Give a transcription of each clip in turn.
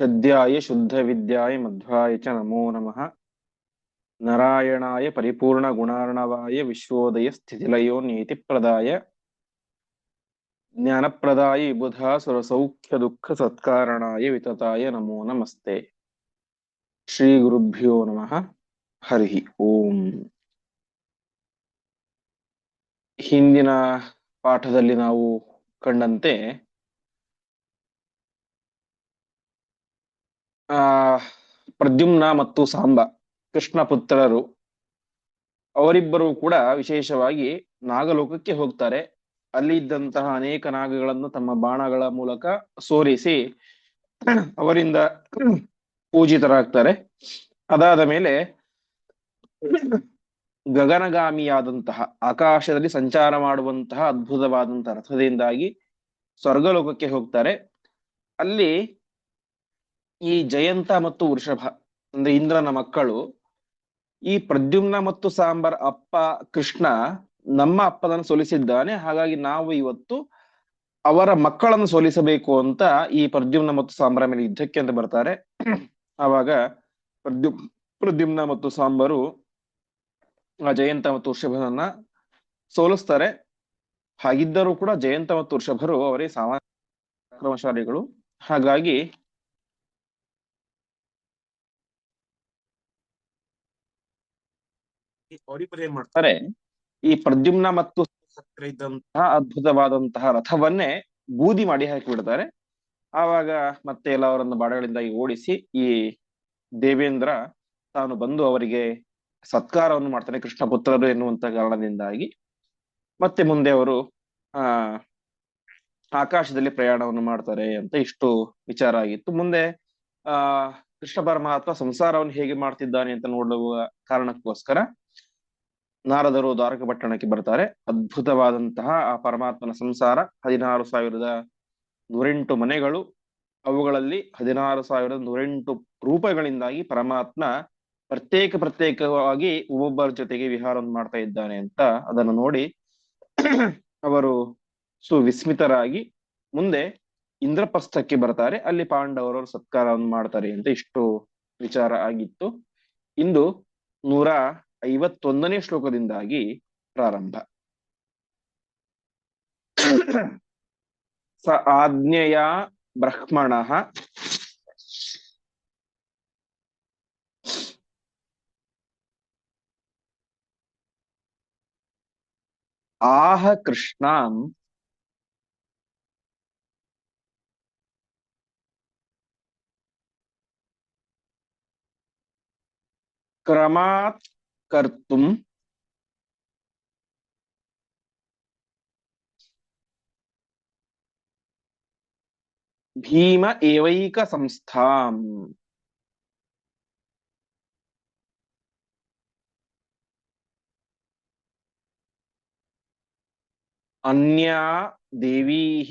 हृद्याय शुद्धविद्याय मध्वाय च नमो नमः। नारायणाय परिपूर्णगुणार्णवाय विश्वोदय स्थितिलयो नीतिप्रदाय ज्ञानप्रदाय विबुधासुरसौख्यदुःखसत्कारणाय वितताय नमो नमस्ते। श्रीगुरुभ्यो नमः। हरि ओಂ। ಹಿಂದಿನ ಪಾಠದಲ್ಲಿ ನಾವು ಕಂಡಂತೆ ಆ ಪ್ರದ್ಯುಮ್ನ ಮತ್ತು ಸಾಂಬ ಕೃಷ್ಣ ಪುತ್ರರು ಅವರಿಬ್ಬರು ಕೂಡ ವಿಶೇಷವಾಗಿ ನಾಗಲೋಕಕ್ಕೆ ಹೋಗ್ತಾರೆ. ಅಲ್ಲಿ ಇದ್ದಂತಹ ಅನೇಕ ನಾಗಗಳನ್ನು ತಮ್ಮ ಬಾಣಗಳ ಮೂಲಕ ಸೋರಿಸಿ ಅವರಿಂದ ಪೂಜಿತರಾಗ್ತಾರೆ. ಅದಾದ ಮೇಲೆ ಗಗನಗಾಮಿಯಾದಂತಹ ಆಕಾಶದಲ್ಲಿ ಸಂಚಾರ ಮಾಡುವಂತಹ ಅದ್ಭುತವಾದಂತಹ ರಥದಿಂದಾಗಿ ಸ್ವರ್ಗಲೋಕಕ್ಕೆ ಹೋಗ್ತಾರೆ. ಅಲ್ಲಿ ಈ ಜಯಂತ ಮತ್ತು ವೃಷಭ ಅಂದ್ರೆ ಇಂದ್ರನ ಮಕ್ಕಳು ಈ ಪ್ರದ್ಯುಮ್ನ ಮತ್ತು ಸಾಂಬರ್ ಅಪ್ಪ ಕೃಷ್ಣ ನಮ್ಮ ಅಪ್ಪನನ್ನು ಸೋಲಿಸಿದ್ದಾನೆ, ಹಾಗಾಗಿ ನಾವು ಇವತ್ತು ಅವರ ಮಕ್ಕಳನ್ನು ಸೋಲಿಸಬೇಕು ಅಂತ ಈ ಪ್ರದ್ಯುಮ್ನ ಮತ್ತು ಸಾಂಬರ ಮೇಲೆ ಯುದ್ಧಕ್ಕೆ ಅಂತ ಬರ್ತಾರೆ. ಆವಾಗ ಪ್ರದ್ಯುಮ್ನ ಮತ್ತು ಸಾಂಬರು ಆ ಜಯಂತ ಮತ್ತು ವೃಷಭನನ್ನ ಸೋಲಿಸ್ತಾರೆ. ಹಾಗಿದ್ದರೂ ಕೂಡ ಜಯಂತ ಮತ್ತು ವೃಷಭರು ಅವರೇ ಸಾಮಾನ್ಯ ಪರಾಕ್ರಮಶಾಲಿಗಳು. ಹಾಗಾಗಿ ಅವರಿಬ್ಬರು ಏನ್ ಮಾಡ್ತಾರೆ, ಈ ಪ್ರದ್ಯುಮ್ನ ಮತ್ತು ಹತ್ರ ಇದ್ದಂತಹ ಅದ್ಭುತವಾದಂತಹ ರಥವನ್ನೇ ಬೂದಿ ಮಾಡಿ ಹಾಕಿ ಬಿಡ್ತಾರೆ. ಆವಾಗ ಮತ್ತೆ ಎಲ್ಲ ಅವರನ್ನು ಬಾಣಗಳಿಂದಾಗಿ ಓಡಿಸಿ ಈ ದೇವೇಂದ್ರ ತಾನು ಬಂದು ಅವರಿಗೆ ಸತ್ಕಾರವನ್ನು ಮಾಡ್ತಾನೆ, ಕೃಷ್ಣ ಪುತ್ರರು ಎನ್ನುವಂತ ಕಾರಣದಿಂದಾಗಿ. ಮತ್ತೆ ಮುಂದೆ ಅವರು ಆ ಆಕಾಶದಲ್ಲಿ ಪ್ರಯಾಣವನ್ನು ಮಾಡ್ತಾರೆ ಅಂತ ಇಷ್ಟು ವಿಚಾರ ಆಗಿತ್ತು. ಮುಂದೆ ಆ ಕೃಷ್ಣ ಪರಮಾತ್ಮ ಸಂಸಾರವನ್ನು ಹೇಗೆ ಮಾಡ್ತಿದ್ದಾನೆ ಅಂತ ನೋಡುವ ಕಾರಣಕ್ಕೋಸ್ಕರ ನಾರದರು ದ್ವಾರಕ ಪಟ್ಟಣಕ್ಕೆ ಬರ್ತಾರೆ. ಅದ್ಭುತವಾದಂತಹ ಆ ಪರಮಾತ್ಮನ ಸಂಸಾರ 16,108 ಮನೆಗಳು, ಅವುಗಳಲ್ಲಿ 16,108 ರೂಪಗಳಿಂದಾಗಿ ಪರಮಾತ್ಮ ಪ್ರತ್ಯೇಕವಾಗಿ ಒಬ್ಬೊಬ್ಬರ ಜೊತೆಗೆ ವಿಹಾರವನ್ನು ಮಾಡ್ತಾ ಇದ್ದಾನೆ ಅಂತ ಅದನ್ನು ನೋಡಿ ಅವರು ಸುವಿಸ್ಮಿತರಾಗಿ ಮುಂದೆ ಇಂದ್ರಪ್ರಸ್ಥಕ್ಕೆ ಬರ್ತಾರೆ. ಅಲ್ಲಿ ಪಾಂಡವರವರು ಸತ್ಕಾರವನ್ನು ಮಾಡ್ತಾರೆ ಅಂತ ಇಷ್ಟು ವಿಚಾರ ಆಗಿತ್ತು. ಇಂದು 151ನೇ ಶ್ಲೋಕದಿಂದಾಗಿ ಪ್ರಾರಂಭ. ಸ ಆಜ್ಞೆಯ ಬ್ರಹ್ಮಣಃ ಆಹ ಕೃಷ್ಣಾಂ ಕ್ರಮಾತ್ ಕರ್ತುಂ ಭೀಮ ಏವೈಕ ಸಂಸ್ಥಾಂ. ಅನ್ಯಾ ದೇವೀಃ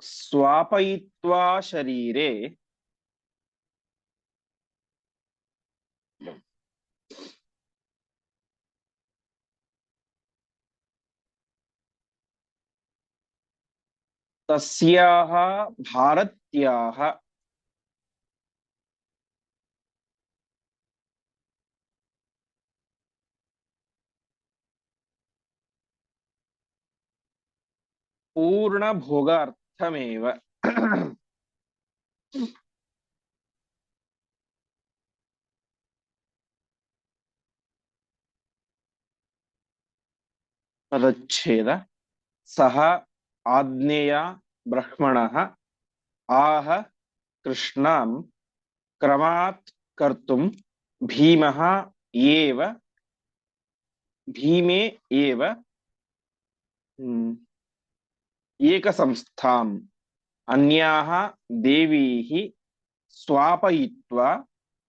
ಸ್ವಾಪಯಿತ್ವಾ ಶರೀರೆ ತಸ್ಯಾಹ ಭಾರತ್ಯಾಹ ಪೂರ್ಣ ಭೋಗಾರ್ಥಮೇವ. ಪದಚ್ಛೇದ. ಸಹ ಆಜ್ಞೆಯ ಬ್ರಹ್ಮಣಃ ಆಹ ಕೃಷ್ಣಾಂ ಕ್ರಮಾತ್ ಕರ್ತುಂ ಭೀಮಃ ಏವ ಭೀಮೇ ಏವ ಏಕಸಂಸ್ಥಾಂ ಅನ್ಯಾಹ ದೇವೀಃ ಸ್ವಾಪಯಿತ್ವಾ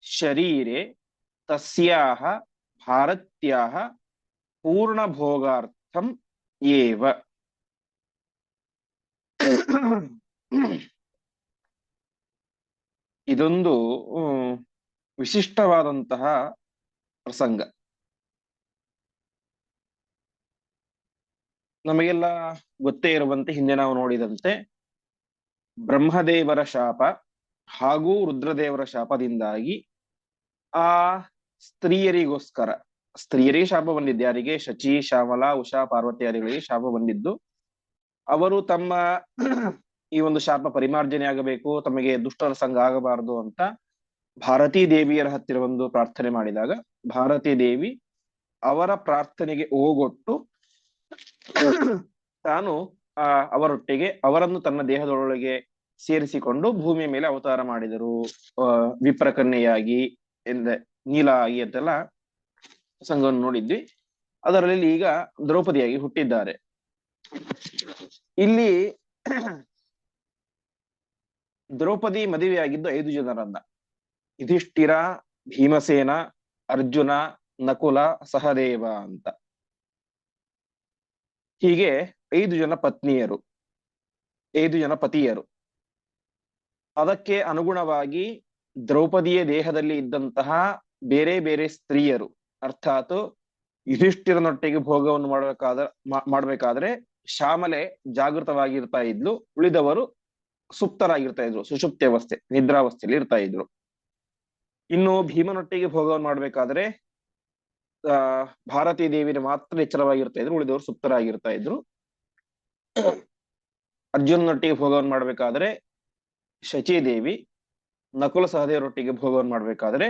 ಶರೀರೆ ತಸ್ಯಾಹ ಭಾರತ್ಯಾಹ ಪೂರ್ಣಭೋಗಾರ್ಥಂ ಏವ. ಇದೊಂದು ವಿಶಿಷ್ಟವಾದಂತಹ ಪ್ರಸಂಗ. ನಮಗೆಲ್ಲ ಗೊತ್ತೇ ಇರುವಂತೆ ಹಿಂದೆ ನಾವು ನೋಡಿದಂತೆ ಬ್ರಹ್ಮದೇವರ ಶಾಪ ಹಾಗೂ ರುದ್ರದೇವರ ಶಾಪದಿಂದಾಗಿ ಆ ಸ್ತ್ರೀಯರಿಗೋಸ್ಕರ ಸ್ತ್ರೀಯರಿಗೆ ಶಾಪ ಬಂದಿದ್ದು, ಯಾರಿಗೆ? ಶಚಿ, ಶ್ಯಾಮಲ, ಉಷಾ, ಪಾರ್ವತಿಯರಿಗೆ ಶಾಪ ಬಂದಿದ್ದು. ಅವರು ತಮ್ಮ ಈ ಒಂದು ಶಾಪ ಪರಿಮಾರ್ಜನೆ ಆಗಬೇಕು, ತಮಗೆ ದುಷ್ಟರ ಸಂಘ ಆಗಬಾರದು ಅಂತ ಭಾರತೀ ದೇವಿಯರ ಹತ್ತಿರ ಒಂದು ಪ್ರಾರ್ಥನೆ ಮಾಡಿದಾಗ ಭಾರತೀ ದೇವಿ ಅವರ ಪ್ರಾರ್ಥನೆಗೆ ಓಗೊಟ್ಟು ತಾನು ಅವರೊಟ್ಟಿಗೆ ಅವರನ್ನು ತನ್ನ ದೇಹದೊಳಗೆ ಸೇರಿಸಿಕೊಂಡು ಭೂಮಿಯ ಮೇಲೆ ಅವತಾರ ಮಾಡಿದರು. ವಿಪ್ರಕನ್ಯೆಯಾಗಿ ಎಂದ ನೀಲ ಆಗಿ ಅಂತೆಲ್ಲ ಸಂಘವನ್ನು ನೋಡಿದ್ವಿ. ಅದರಲ್ಲಿ ಈಗ ದ್ರೌಪದಿಯಾಗಿ ಹುಟ್ಟಿದ್ದಾರೆ. ಇಲ್ಲಿ ದ್ರೌಪದಿ ಮದುವೆಯಾಗಿದ್ದು 5 ಜನರನ್ನ: ಯುಧಿಷ್ಠಿರ, ಭೀಮಸೇನ, ಅರ್ಜುನ, ನಕುಲ, ಸಹದೇವ ಅಂತ. ಹೀಗೆ 5 ಜನ ಪತ್ನಿಯರು, 5 ಜನ ಪತಿಯರು. ಅದಕ್ಕೆ ಅನುಗುಣವಾಗಿ ದ್ರೌಪದಿಯ ದೇಹದಲ್ಲಿ ಇದ್ದಂತಹ ಬೇರೆ ಬೇರೆ ಸ್ತ್ರೀಯರು, ಅರ್ಥಾತ್ ಯುಧಿಷ್ಠಿರನೊಟ್ಟಿಗೆ ಭೋಗವನ್ನು ಮಾಡ್ಬೇಕಾದ್ರೆ ಶ್ಯಾಮಲೆ ಜಾಗೃತವಾಗಿರ್ತಾ ಇದ್ಲು, ಉಳಿದವರು ಸುಪ್ತರಾಗಿರ್ತಾ ಇದ್ರು, ಸುಷುಪ್ತ್ಯವಸ್ಥೆ ನಿದ್ರಾವಸ್ಥೆಯಲ್ಲಿ ಇರ್ತಾ ಇದ್ರು. ಇನ್ನು ಭೀಮನೊಟ್ಟಿಗೆ ಭೋಗವನ್ನು ಮಾಡ್ಬೇಕಾದ್ರೆ ಭಾರತೀ ದೇವಿನ ಮಾತ್ರ ಎಚ್ಚರವಾಗಿರ್ತಾ ಇದ್ರು, ಉಳಿದವರು ಸುಪ್ತರಾಗಿರ್ತಾ ಇದ್ರು. ಅರ್ಜುನನೊಟ್ಟಿಗೆ ಭೋಗವನ್ನು ಮಾಡ್ಬೇಕಾದ್ರೆ ಶಚೀದೇವಿ, ನಕುಲ ಸಹದೇವರೊಟ್ಟಿಗೆ ಭೋಗವನ್ನು ಮಾಡ್ಬೇಕಾದ್ರೆ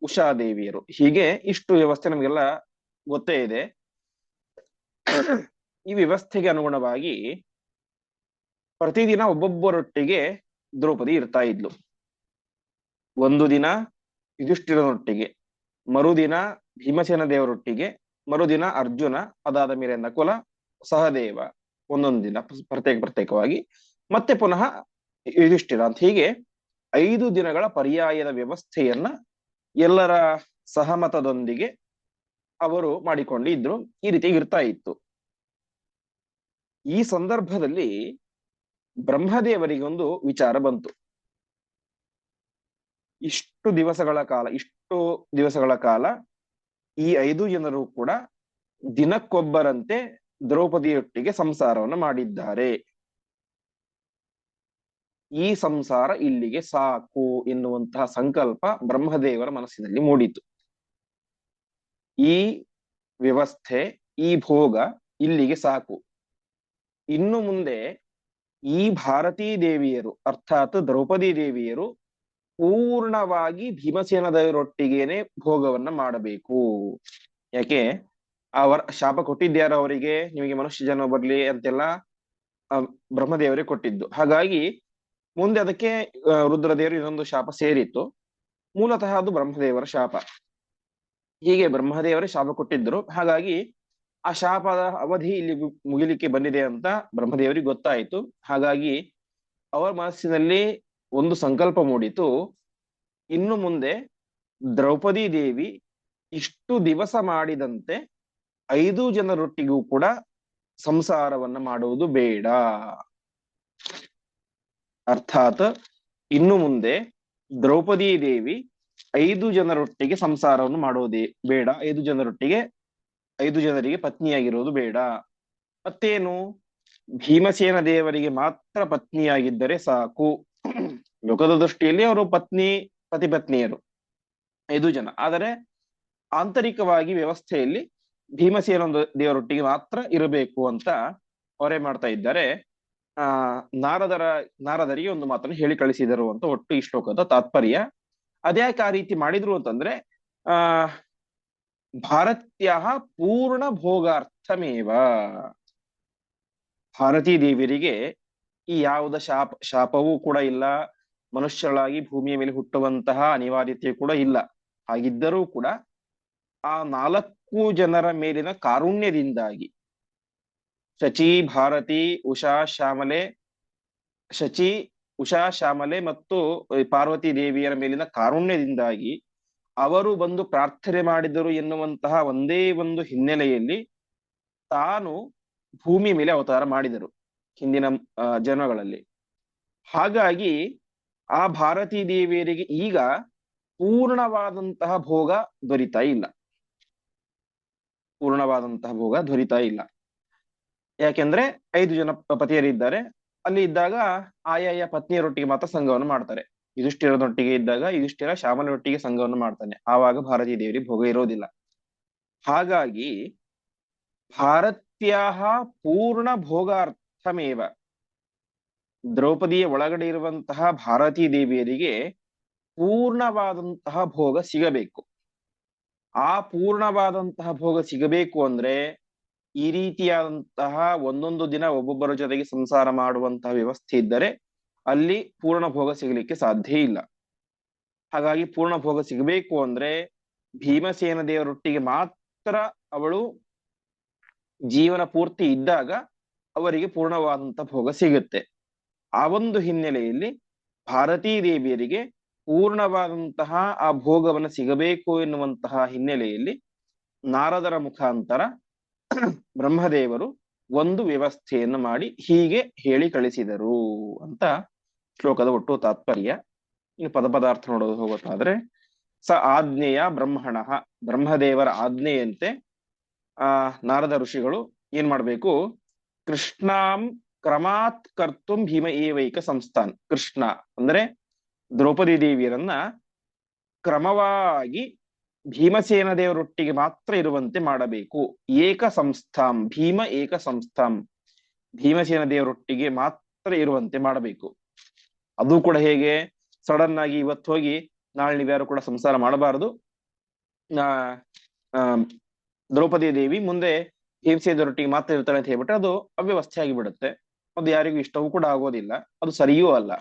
ಉಷಾದೇವಿಯರು. ಹೀಗೆ ಇಷ್ಟು ವ್ಯವಸ್ಥೆ ನಮಗೆಲ್ಲ ಗೊತ್ತೇ ಇದೆ. ಈ ವ್ಯವಸ್ಥೆಗೆ ಅನುಗುಣವಾಗಿ ಪ್ರತಿದಿನ ಒಬ್ಬೊಬ್ಬರೊಟ್ಟಿಗೆ ದ್ರೌಪದಿ ಇರ್ತಾ ಇದ್ಲು. ಒಂದು ದಿನ ಯುಧಿಷ್ಠಿರನೊಟ್ಟಿಗೆ, ಮರುದಿನ ಭೀಮಸೇನ ದೇವರೊಟ್ಟಿಗೆ, ಮರುದಿನ ಅರ್ಜುನ, ಅದಾದ ಮೇಲೆ ನಕುಲ, ಸಹದೇವ, ಒಂದೊಂದು ದಿನ ಪ್ರತ್ಯೇಕವಾಗಿ, ಮತ್ತೆ ಪುನಃ ಯುಧಿಷ್ಠಿರ ಅಂತ. ಹೀಗೆ 5 ದಿನಗಳ ಪರ್ಯಾಯದ ವ್ಯವಸ್ಥೆಯನ್ನ ಎಲ್ಲರ ಸಹಮತದೊಂದಿಗೆ ಅವರು ಮಾಡಿಕೊಂಡಿದ್ರು. ಈ ರೀತಿ ಇರ್ತಾ ಇತ್ತು. ಈ ಸಂದರ್ಭದಲ್ಲಿ ಬ್ರಹ್ಮದೇವರಿಗೆ ಒಂದು ವಿಚಾರ ಬಂತು. ಇಷ್ಟು ದಿವಸಗಳ ಕಾಲ ಈ 5 ಜನರು ಕೂಡ ದಿನಕ್ಕೊಬ್ಬರಂತೆ ದ್ರೌಪದಿಯೊಟ್ಟಿಗೆ ಸಂಸಾರವನ್ನು ಮಾಡಿದ್ದಾರೆ. ಈ ಸಂಸಾರ ಇಲ್ಲಿಗೆ ಸಾಕು ಎನ್ನುವಂತಹ ಸಂಕಲ್ಪ ಬ್ರಹ್ಮದೇವರ ಮನಸ್ಸಿನಲ್ಲಿ ಮೂಡಿತು. ಈ ವ್ಯವಸ್ಥೆ, ಈ ಭೋಗ ಇಲ್ಲಿಗೆ ಸಾಕು. ಇನ್ನು ಮುಂದೆ ಈ ಭಾರತೀ ದೇವಿಯರು ಅರ್ಥಾತ್ ದ್ರೌಪದಿ ದೇವಿಯರು ಪೂರ್ಣವಾಗಿ ಭೀಮಸೇನ ದೇವರೊಟ್ಟಿಗೇನೆ ಭೋಗವನ್ನ ಮಾಡಬೇಕು. ಯಾಕೆ? ಅವರ ಶಾಪ ಕೊಟ್ಟಿದ್ಯಾರ ಅವರಿಗೆ, ನಿಮಗೆ ಮನುಷ್ಯ ಜನ್ಮ ಬರ್ಲಿ ಅಂತೆಲ್ಲ ಬ್ರಹ್ಮದೇವರೇ ಕೊಟ್ಟಿದ್ದು. ಹಾಗಾಗಿ ಮುಂದೆ ಅದಕ್ಕೆ ರುದ್ರದೇವರು ಇನ್ನೊಂದು ಶಾಪ ಸೇರಿತ್ತು. ಮೂಲತಃ ಅದು ಬ್ರಹ್ಮದೇವರ ಶಾಪ. ಹೀಗೆ ಬ್ರಹ್ಮದೇವರೇ ಶಾಪ ಕೊಟ್ಟಿದ್ರು. ಹಾಗಾಗಿ ಆ ಶಾಪದ ಅವಧಿ ಇಲ್ಲಿ ಮುಗಿಲಿಕ್ಕೆ ಬಂದಿದೆ ಅಂತ ಬ್ರಹ್ಮದೇವರಿಗೆ ಗೊತ್ತಾಯಿತು. ಹಾಗಾಗಿ ಅವರ ಮನಸ್ಸಿನಲ್ಲಿ ಒಂದು ಸಂಕಲ್ಪ ಮೂಡಿತು. ಇನ್ನು ಮುಂದೆ ದ್ರೌಪದಿ ದೇವಿ ಇಷ್ಟು ದಿವಸ ಮಾಡಿದಂತೆ 5 ಜನರೊಟ್ಟಿಗೂ ಕೂಡ ಸಂಸಾರವನ್ನ ಮಾಡುವುದು ಬೇಡ. ಅರ್ಥಾತ್ ಇನ್ನು ಮುಂದೆ ದ್ರೌಪದಿ ದೇವಿ 5 ಜನರೊಟ್ಟಿಗೆ ಸಂಸಾರವನ್ನು ಮಾಡೋದೇ ಬೇಡ, 5 ಜನರಿಗೆ ಪತ್ನಿಯಾಗಿರೋದು ಬೇಡ. ಮತ್ತೇನು? ಭೀಮಸೇನ ದೇವರಿಗೆ ಮಾತ್ರ ಪತ್ನಿಯಾಗಿದ್ದರೆ ಸಾಕು. ಲೋಕದ ದೃಷ್ಟಿಯಲ್ಲಿ ಅವರು ಪತಿಪತ್ನಿಯರು 5 ಜನ. ಆದರೆ ಆಂತರಿಕವಾಗಿ ವ್ಯವಸ್ಥೆಯಲ್ಲಿ ಭೀಮಸೇನ ದೇವರೊಟ್ಟಿಗೆ ಮಾತ್ರ ಇರಬೇಕು ಅಂತ ಅವರೇ ಮಾಡ್ತಾ ಇದ್ದಾರೆ. ನಾರದರಿಗೆ ಒಂದು ಮಾತನ್ನು ಹೇಳಿ ಕಳಿಸಿದರು ಅಂತ ಒಟ್ಟು ಈ ಶ್ಲೋಕದ ತಾತ್ಪರ್ಯ. ಅದ್ಯಾಕೆ ಆ ರೀತಿ ಮಾಡಿದ್ರು ಅಂತಂದ್ರೆ ಭಾರತ್ಯ ಪೂರ್ಣ ಭೋಗಾರ್ಥಮೇವ. ಭಾರತೀ ದೇವಿಯರಿಗೆ ಈ ಯಾವುದ ಶಾಪವೂ ಕೂಡ ಇಲ್ಲ, ಮನುಷ್ಯರಾಗಿ ಭೂಮಿಯ ಮೇಲೆ ಹುಟ್ಟುವಂತಹ ಅನಿವಾರ್ಯತೆ ಕೂಡ ಇಲ್ಲ. ಹಾಗಿದ್ದರೂ ಕೂಡ ಆ 4 ಜನರ ಮೇಲಿನ ಕಾರುಣ್ಯದಿಂದಾಗಿ ಶಚಿ, ಭಾರತಿ, ಉಷಾ, ಶ್ಯಾಮಲೆ ಮತ್ತು ಪಾರ್ವತಿ ದೇವಿಯರ ಮೇಲಿನ ಕಾರುಣ್ಯದಿಂದಾಗಿ ಅವರು ಬಂದು ಪ್ರಾರ್ಥನೆ ಮಾಡಿದರು ಎನ್ನುವಂತಹ ಒಂದೇ ಒಂದು ಹಿನ್ನೆಲೆಯಲ್ಲಿ ತಾನು ಭೂಮಿ ಮೇಲೆ ಅವತಾರ ಮಾಡಿದರು ಹಿಂದಿನ ಜನ್ಮಗಳಲ್ಲಿ. ಹಾಗಾಗಿ ಆ ಭಾರತೀ ದೇವಿಯರಿಗೆ ಈಗ ಪೂರ್ಣವಾದಂತಹ ಭೋಗ ದೊರೀತಾ ಇಲ್ಲ. ಯಾಕೆಂದ್ರೆ 5 ಜನ ಪತಿಯರಿದ್ದಾರೆ. ಅಲ್ಲಿ ಇದ್ದಾಗ ಆಯಾಯ ಪತ್ನಿಯರೊಟ್ಟಿಗೆ ಮಾತ್ರ ಸಂಘವನ್ನು ಮಾಡ್ತಾರೆ. ಯುಧಿಷ್ಠಿರನೊಟ್ಟಿಗೆ ಇದ್ದಾಗ ಯುಧಿಷ್ಠಿರ ಶ್ಯಾಮಲನೊಟ್ಟಿಗೆ ಸಂಘವನ್ನು ಮಾಡ್ತಾನೆ. ಆವಾಗ ಭಾರತೀ ದೇವಿಗೆ ಭೋಗ ಇರೋದಿಲ್ಲ. ಹಾಗಾಗಿ ಭಾರತ್ಯಾಹ ಪೂರ್ಣ ಭೋಗಾರ್ಥಮೇವ, ದ್ರೌಪದಿಯ ಒಳಗಡೆ ಇರುವಂತಹ ಭಾರತೀ ದೇವಿಯರಿಗೆ ಪೂರ್ಣವಾದಂತಹ ಭೋಗ ಸಿಗಬೇಕು. ಆ ಪೂರ್ಣವಾದಂತಹ ಭೋಗ ಸಿಗಬೇಕು ಅಂದ್ರೆ ಈ ರೀತಿಯಾದಂತಹ ಒಂದೊಂದು ದಿನ ಒಬ್ಬೊಬ್ಬರ ಜೊತೆಗೆ ಸಂಸಾರ ಮಾಡುವಂತಹ ವ್ಯವಸ್ಥೆ ಇದ್ದರೆ ಅಲ್ಲಿ ಪೂರ್ಣ ಭೋಗ ಸಿಗಲಿಕ್ಕೆ ಸಾಧ್ಯ ಇಲ್ಲ. ಹಾಗಾಗಿ ಪೂರ್ಣ ಭೋಗ ಸಿಗಬೇಕು ಅಂದ್ರೆ ಭೀಮಸೇನ ದೇವರೊಟ್ಟಿಗೆ ಮಾತ್ರ ಅವಳು ಜೀವನ ಪೂರ್ತಿ ಇದ್ದಾಗ ಅವರಿಗೆ ಪೂರ್ಣವಾದಂತಹ ಭೋಗ ಸಿಗುತ್ತೆ. ಆ ಒಂದು ಹಿನ್ನೆಲೆಯಲ್ಲಿ ಭಾರತೀ ದೇವಿಯರಿಗೆ ಪೂರ್ಣವಾದಂತಹ ಆ ಭೋಗವನ್ನು ಸಿಗಬೇಕು ಎನ್ನುವಂತಹ ಹಿನ್ನೆಲೆಯಲ್ಲಿ ನಾರದರ ಮುಖಾಂತರ ಬ್ರಹ್ಮದೇವರು ಒಂದು ವ್ಯವಸ್ಥೆಯನ್ನು ಮಾಡಿ ಹೀಗೆ ಹೇಳಿ ಕಳಿಸಿದರು ಅಂತ ಶ್ಲೋಕದ ಒಟ್ಟು ತಾತ್ಪರ್ಯ. ಇನ್ನು ಪದಾರ್ಥ ನೋಡೋದು ಹೋಗೋದಾದ್ರೆ, ಸ ಆಜ್ಞೆಯ ಬ್ರಹ್ಮಣ, ಬ್ರಹ್ಮದೇವರ ಆಜ್ಞೆಯಂತೆ ನಾರದ ಋಷಿಗಳು ಏನ್ ಮಾಡ್ಬೇಕು, ಕೃಷ್ಣಾಂ ಕ್ರಮಾತ್ ಕರ್ತುಂ ಭೀಮ ಏವೈಕ ಸಂಸ್ಥಾನ್. ಕೃಷ್ಣ ಅಂದ್ರೆ ದ್ರೌಪದಿ ದೇವಿಯರನ್ನ ಕ್ರಮವಾಗಿ ಭೀಮಸೇನ ದೇವರೊಟ್ಟಿಗೆ ಮಾತ್ರ ಇರುವಂತೆ ಮಾಡಬೇಕು. ಏಕ ಸಂಸ್ಥಾಂ, ಭೀಮ ಏಕ ಸಂಸ್ಥಾಂ, ಭೀಮಸೇನ ದೇವರೊಟ್ಟಿಗೆ ಮಾತ್ರ ಇರುವಂತೆ ಮಾಡಬೇಕು. ಅದು ಕೂಡ ಹೇಗೆ, ಸಡನ್ ಆಗಿ ಇವತ್ತು ಹೋಗಿ ನಾಳೆ ನೀವ್ಯಾರು ಕೂಡ ಸಂಸಾರ ಮಾಡಬಾರದು, ದ್ರೌಪದಿ ದೇವಿ ಮುಂದೆ ಭೀಮಸೇನರೊಟ್ಟಿಗೆ ಮಾತ್ರ ಇರ್ತಾಳೆ ಅಂತ ಹೇಳ್ಬಿಟ್ರೆ ಅದು ಅವ್ಯವಸ್ಥೆ ಆಗಿಬಿಡುತ್ತೆ. ಅದು ಯಾರಿಗೂ ಇಷ್ಟವೂ ಕೂಡ ಆಗೋದಿಲ್ಲ, ಅದು ಸರಿಯೂ ಅಲ್ಲ.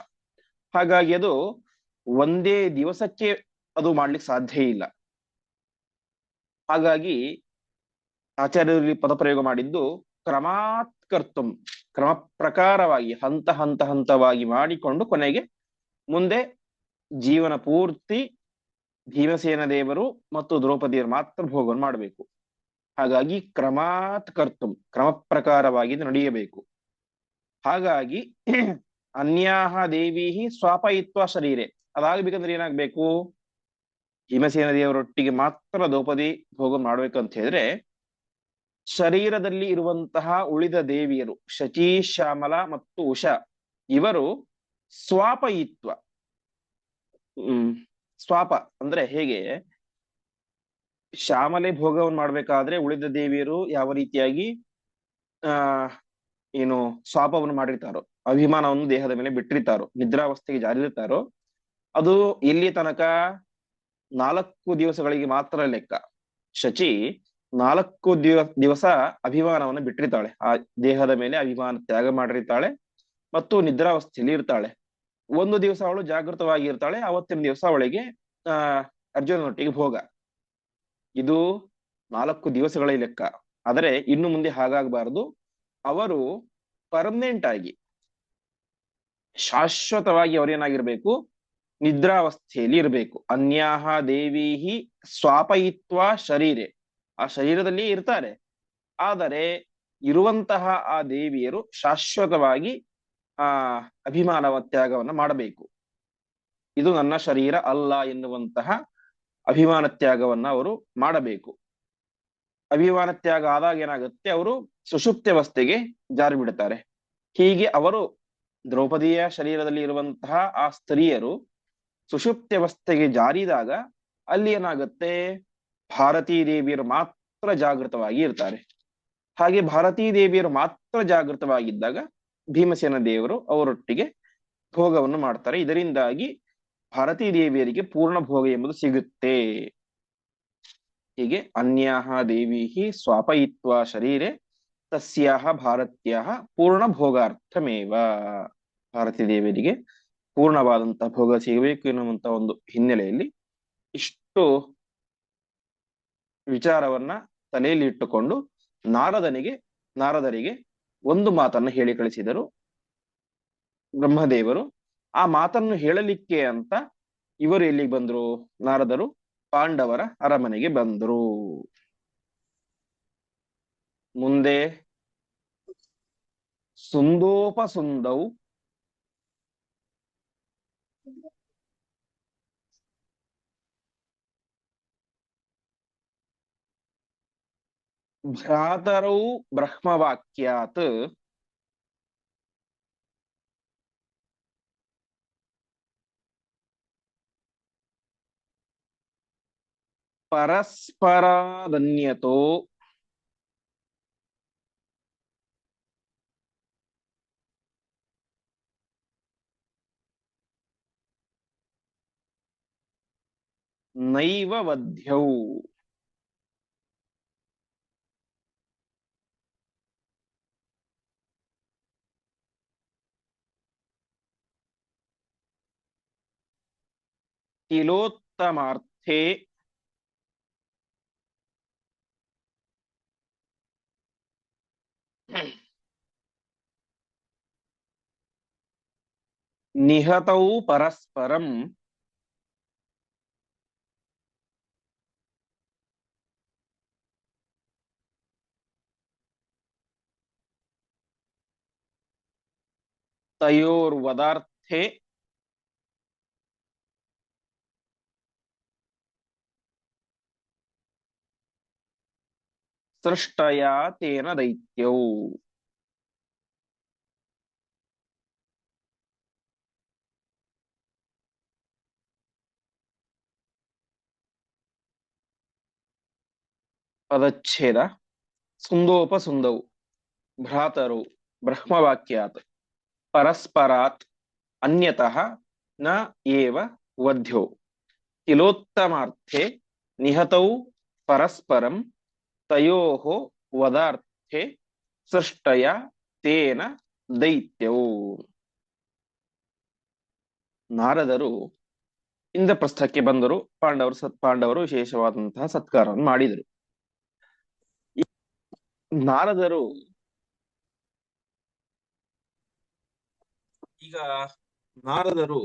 ಹಾಗಾಗಿ ಅದು ಒಂದೇ ದಿವಸಕ್ಕೆ ಅದು ಮಾಡ್ಲಿಕ್ಕೆ ಸಾಧ್ಯ ಇಲ್ಲ. ಹಾಗಾಗಿ ಆಚಾರ್ಯರಲ್ಲಿ ಪದಪ್ರಯೋಗ ಮಾಡಿದ್ದು ಕ್ರಮಾತ್ ಕರ್ತುಂ, ಕ್ರಮ ಪ್ರಕಾರವಾಗಿ ಹಂತ ಹಂತ ಹಂತವಾಗಿ ಮಾಡಿಕೊಂಡು ಕೊನೆಗೆ ಮುಂದೆ ಜೀವನ ಪೂರ್ತಿ ಭೀಮಸೇನ ದೇವರು ಮತ್ತು ದ್ರೌಪದಿಯರು ಮಾತ್ರ ಭೋಗವನ್ನು ಮಾಡಬೇಕು. ಹಾಗಾಗಿ ಕ್ರಮಾತ್ ಕರ್ತುಂ, ಕ್ರಮ ಪ್ರಕಾರವಾಗಿ ನಡೆಯಬೇಕು. ಹಾಗಾಗಿ ಅನ್ಯಾಹ ದೇವಿ ಸ್ವಾಪಯಿತ್ವ ಶರೀರೆ, ಅದಾಗಬೇಕಂದ್ರೆ ಏನಾಗ್ಬೇಕು, ಭೀಮಸೇನ ದೇವರೊಟ್ಟಿಗೆ ಮಾತ್ರ ದ್ರೌಪದಿ ಭೋಗ ಮಾಡ್ಬೇಕಂತ ಹೇಳಿದ್ರೆ ಶರೀರದಲ್ಲಿ ಇರುವಂತಹ ಉಳಿದ ದೇವಿಯರು ಶಚಿ, ಶ್ಯಾಮಲ ಮತ್ತು ಉಷಾ ಇವರು ಸ್ವಾಪಯಿತ್ವ, ಸ್ವಾಪ ಅಂದ್ರೆ ಹೇಗೆ, ಶ್ಯಾಮಲೆ ಭೋಗವನ್ನು ಮಾಡ್ಬೇಕಾದ್ರೆ ಉಳಿದ ದೇವಿಯರು ಯಾವ ರೀತಿಯಾಗಿ ಆ ಏನು ಸ್ವಾಪವನ್ನು ಮಾಡಿರ್ತಾರೋ, ಅಭಿಮಾನವನ್ನು ದೇಹದ ಮೇಲೆ ಬಿಟ್ಟಿರ್ತಾರೋ, ನಿದ್ರಾವಸ್ಥೆಗೆ ಜಾರಿರ್ತಾರೋ, ಅದು ಇಲ್ಲಿ ತನಕ 4 ದಿವಸಗಳಿಗೆ ಮಾತ್ರ ಲೆಕ್ಕ. ಶಚಿ 4 ದಿವಸ ಅಭಿಮಾನವನ್ನು ಬಿಟ್ಟಿರ್ತಾಳೆ, ಆ ದೇಹದ ಮೇಲೆ ಅಭಿಮಾನ ತ್ಯಾಗ ಮಾಡಿರ್ತಾಳೆ ಮತ್ತು ನಿದ್ರಾವಸ್ಥೆಯಲ್ಲಿ ಇರ್ತಾಳೆ. ಒಂದು ದಿವಸ ಅವಳು ಜಾಗೃತವಾಗಿ ಇರ್ತಾಳೆ, ಅವತ್ತಿನ ದಿವಸ ಅವಳಿಗೆ ಅರ್ಜುನನೊಟ್ಟಿಗೆ ಭೋಗ. ಇದು 4 ದಿವಸಗಳ ಲೆಕ್ಕ. ಆದರೆ ಇನ್ನು ಮುಂದೆ ಹಾಗಾಗಬಾರದು. ಅವರು ಪರ್ಮನೆಂಟ್ ಆಗಿ ಶಾಶ್ವತವಾಗಿ ಅವರೇನಾಗಿರ್ಬೇಕು, ನಿದ್ರಾವಸ್ಥೆಯಲ್ಲಿ ಇರಬೇಕು. ಅನ್ಯಾಹ ದೇವಿಹಿ ಸ್ವಾಪಯಿತ್ವ ಶರೀರೆ, ಆ ಶರೀರದಲ್ಲಿ ಇರ್ತಾರೆ, ಆದರೆ ಇರುವಂತಹ ಆ ದೇವಿಯರು ಶಾಶ್ವತವಾಗಿ ಆ ಅಭಿಮಾನವ ತ್ಯಾಗವನ್ನ ಮಾಡಬೇಕು. ಇದು ನನ್ನ ಶರೀರ ಅಲ್ಲ ಎನ್ನುವಂತಹ ಅಭಿಮಾನ ತ್ಯಾಗವನ್ನ ಅವರು ಮಾಡಬೇಕು. ಅಭಿಮಾನ ತ್ಯಾಗ ಆದಾಗ ಏನಾಗುತ್ತೆ, ಅವರು ಸುಷುಪ್ತ್ಯವಸ್ಥೆಗೆ ಜಾರಿ ಬಿಡುತ್ತಾರೆ. ಹೀಗೆ ಅವರು ದ್ರೌಪದಿಯ ಶರೀರದಲ್ಲಿ ಇರುವಂತಹ ಆ ಸ್ತ್ರೀಯರು ಸುಷುಪ್ತ್ಯವಸ್ಥೆಗೆ ಜಾರಿದಾಗ ಅಲ್ಲಿ ಏನಾಗುತ್ತೆ, ಭಾರತೀ ದೇವಿಯರು ಮಾತ್ರ ಜಾಗೃತವಾಗಿ ಇರ್ತಾರೆ. ಹಾಗೆ ಭಾರತೀ ದೇವಿಯರು ಮಾತ್ರ ಜಾಗೃತವಾಗಿದ್ದಾಗ ಭೀಮಸೇನ ದೇವರು ಅವರೊಟ್ಟಿಗೆ ಭೋಗವನ್ನು ಮಾಡ್ತಾರೆ. ಇದರಿಂದಾಗಿ ಭಾರತೀ ದೇವಿಯರಿಗೆ ಪೂರ್ಣ ಭೋಗ ಎಂಬುದು ಸಿಗುತ್ತೆ. ಹೀಗೆ ಅನ್ಯಾಹ ದೇವಿ ಸ್ವಾಪಯಿತ್ವ ಶರೀರೆ ತಸ್ಯಾಹ ಭಾರತ್ಯಾಹ ಪೂರ್ಣ ಭೋಗಾರ್ಥಮೇವ, ಭಾರತೀ ದೇವಿಯರಿಗೆ ಪೂರ್ಣವಾದಂತಹ ಭೋಗ ಸಿಗಬೇಕು ಎನ್ನುವಂತ ಒಂದು ಹಿನ್ನೆಲೆಯಲ್ಲಿ ಇಷ್ಟು ವಿಚಾರವನ್ನ ತಲೆಯಲ್ಲಿ ಇಟ್ಟುಕೊಂಡು ನಾರದರಿಗೆ ಒಂದು ಮಾತನ್ನು ಹೇಳಿ ಕಳಿಸಿದರು ಬ್ರಹ್ಮದೇವರು. ಆ ಮಾತನ್ನು ಹೇಳಲಿಕ್ಕೆ ಅಂತ ಇವರು ಎಲ್ಲಿಗೆ ಬಂದ್ರು, ನಾರದರು ಪಾಂಡವರ ಅರಮನೆಗೆ ಬಂದರು. ಮುಂದೆ ಸುಂದೋಪಸುಂದೌ ಭ್ರಾತರೌ ಬ್ರಹ್ಮವಾಕ್ಯಾತ್ ಪರಸ್ಪರಾದನ್ಯತೋ ನೈವ ವಧ್ಯೌ. ತಿಲೋತ್ತಮಾರ್ಥೇ ನಿಹತೌ ಪರಸ್ಪರಂ ತಯೋರ್ವದಾರ್ಥೆ ಸೃಷ್ಟಯಾ ತೇನ ದೈತ್ಯೌ. ಪದಚ್ಛೇದ. ಸುಂದೋಪಸುಂದೌ ಭ್ರಾತರೌ ಬ್ರಹ್ಮವಾಕ್ಯಾತ್ ಪರಸ್ಪರಾತ್ ಅನ್ಯತಃ ನ ಏವ ವಧ್ಯೌ ತಿಲೋತ್ತಮಾರ್ಥೆ ನಿಹತೌ ಪರಸ್ಪರಂ ತಯೋಃ ವದಾರ್ಥೆ ಸೃಷ್ಟಯ ತೇನ ದೈತ್ಯೌ. ನಾರದರು ಇಂದ್ರಪ್ರಸ್ಥಕ್ಕೆ ಬಂದರು. ಪಾಂಡವರು ವಿಶೇಷವಾದಂತಹ ಸತ್ಕಾರವನ್ನು ಮಾಡಿದರು. ನಾರದರು ಈಗ ನಾರದರು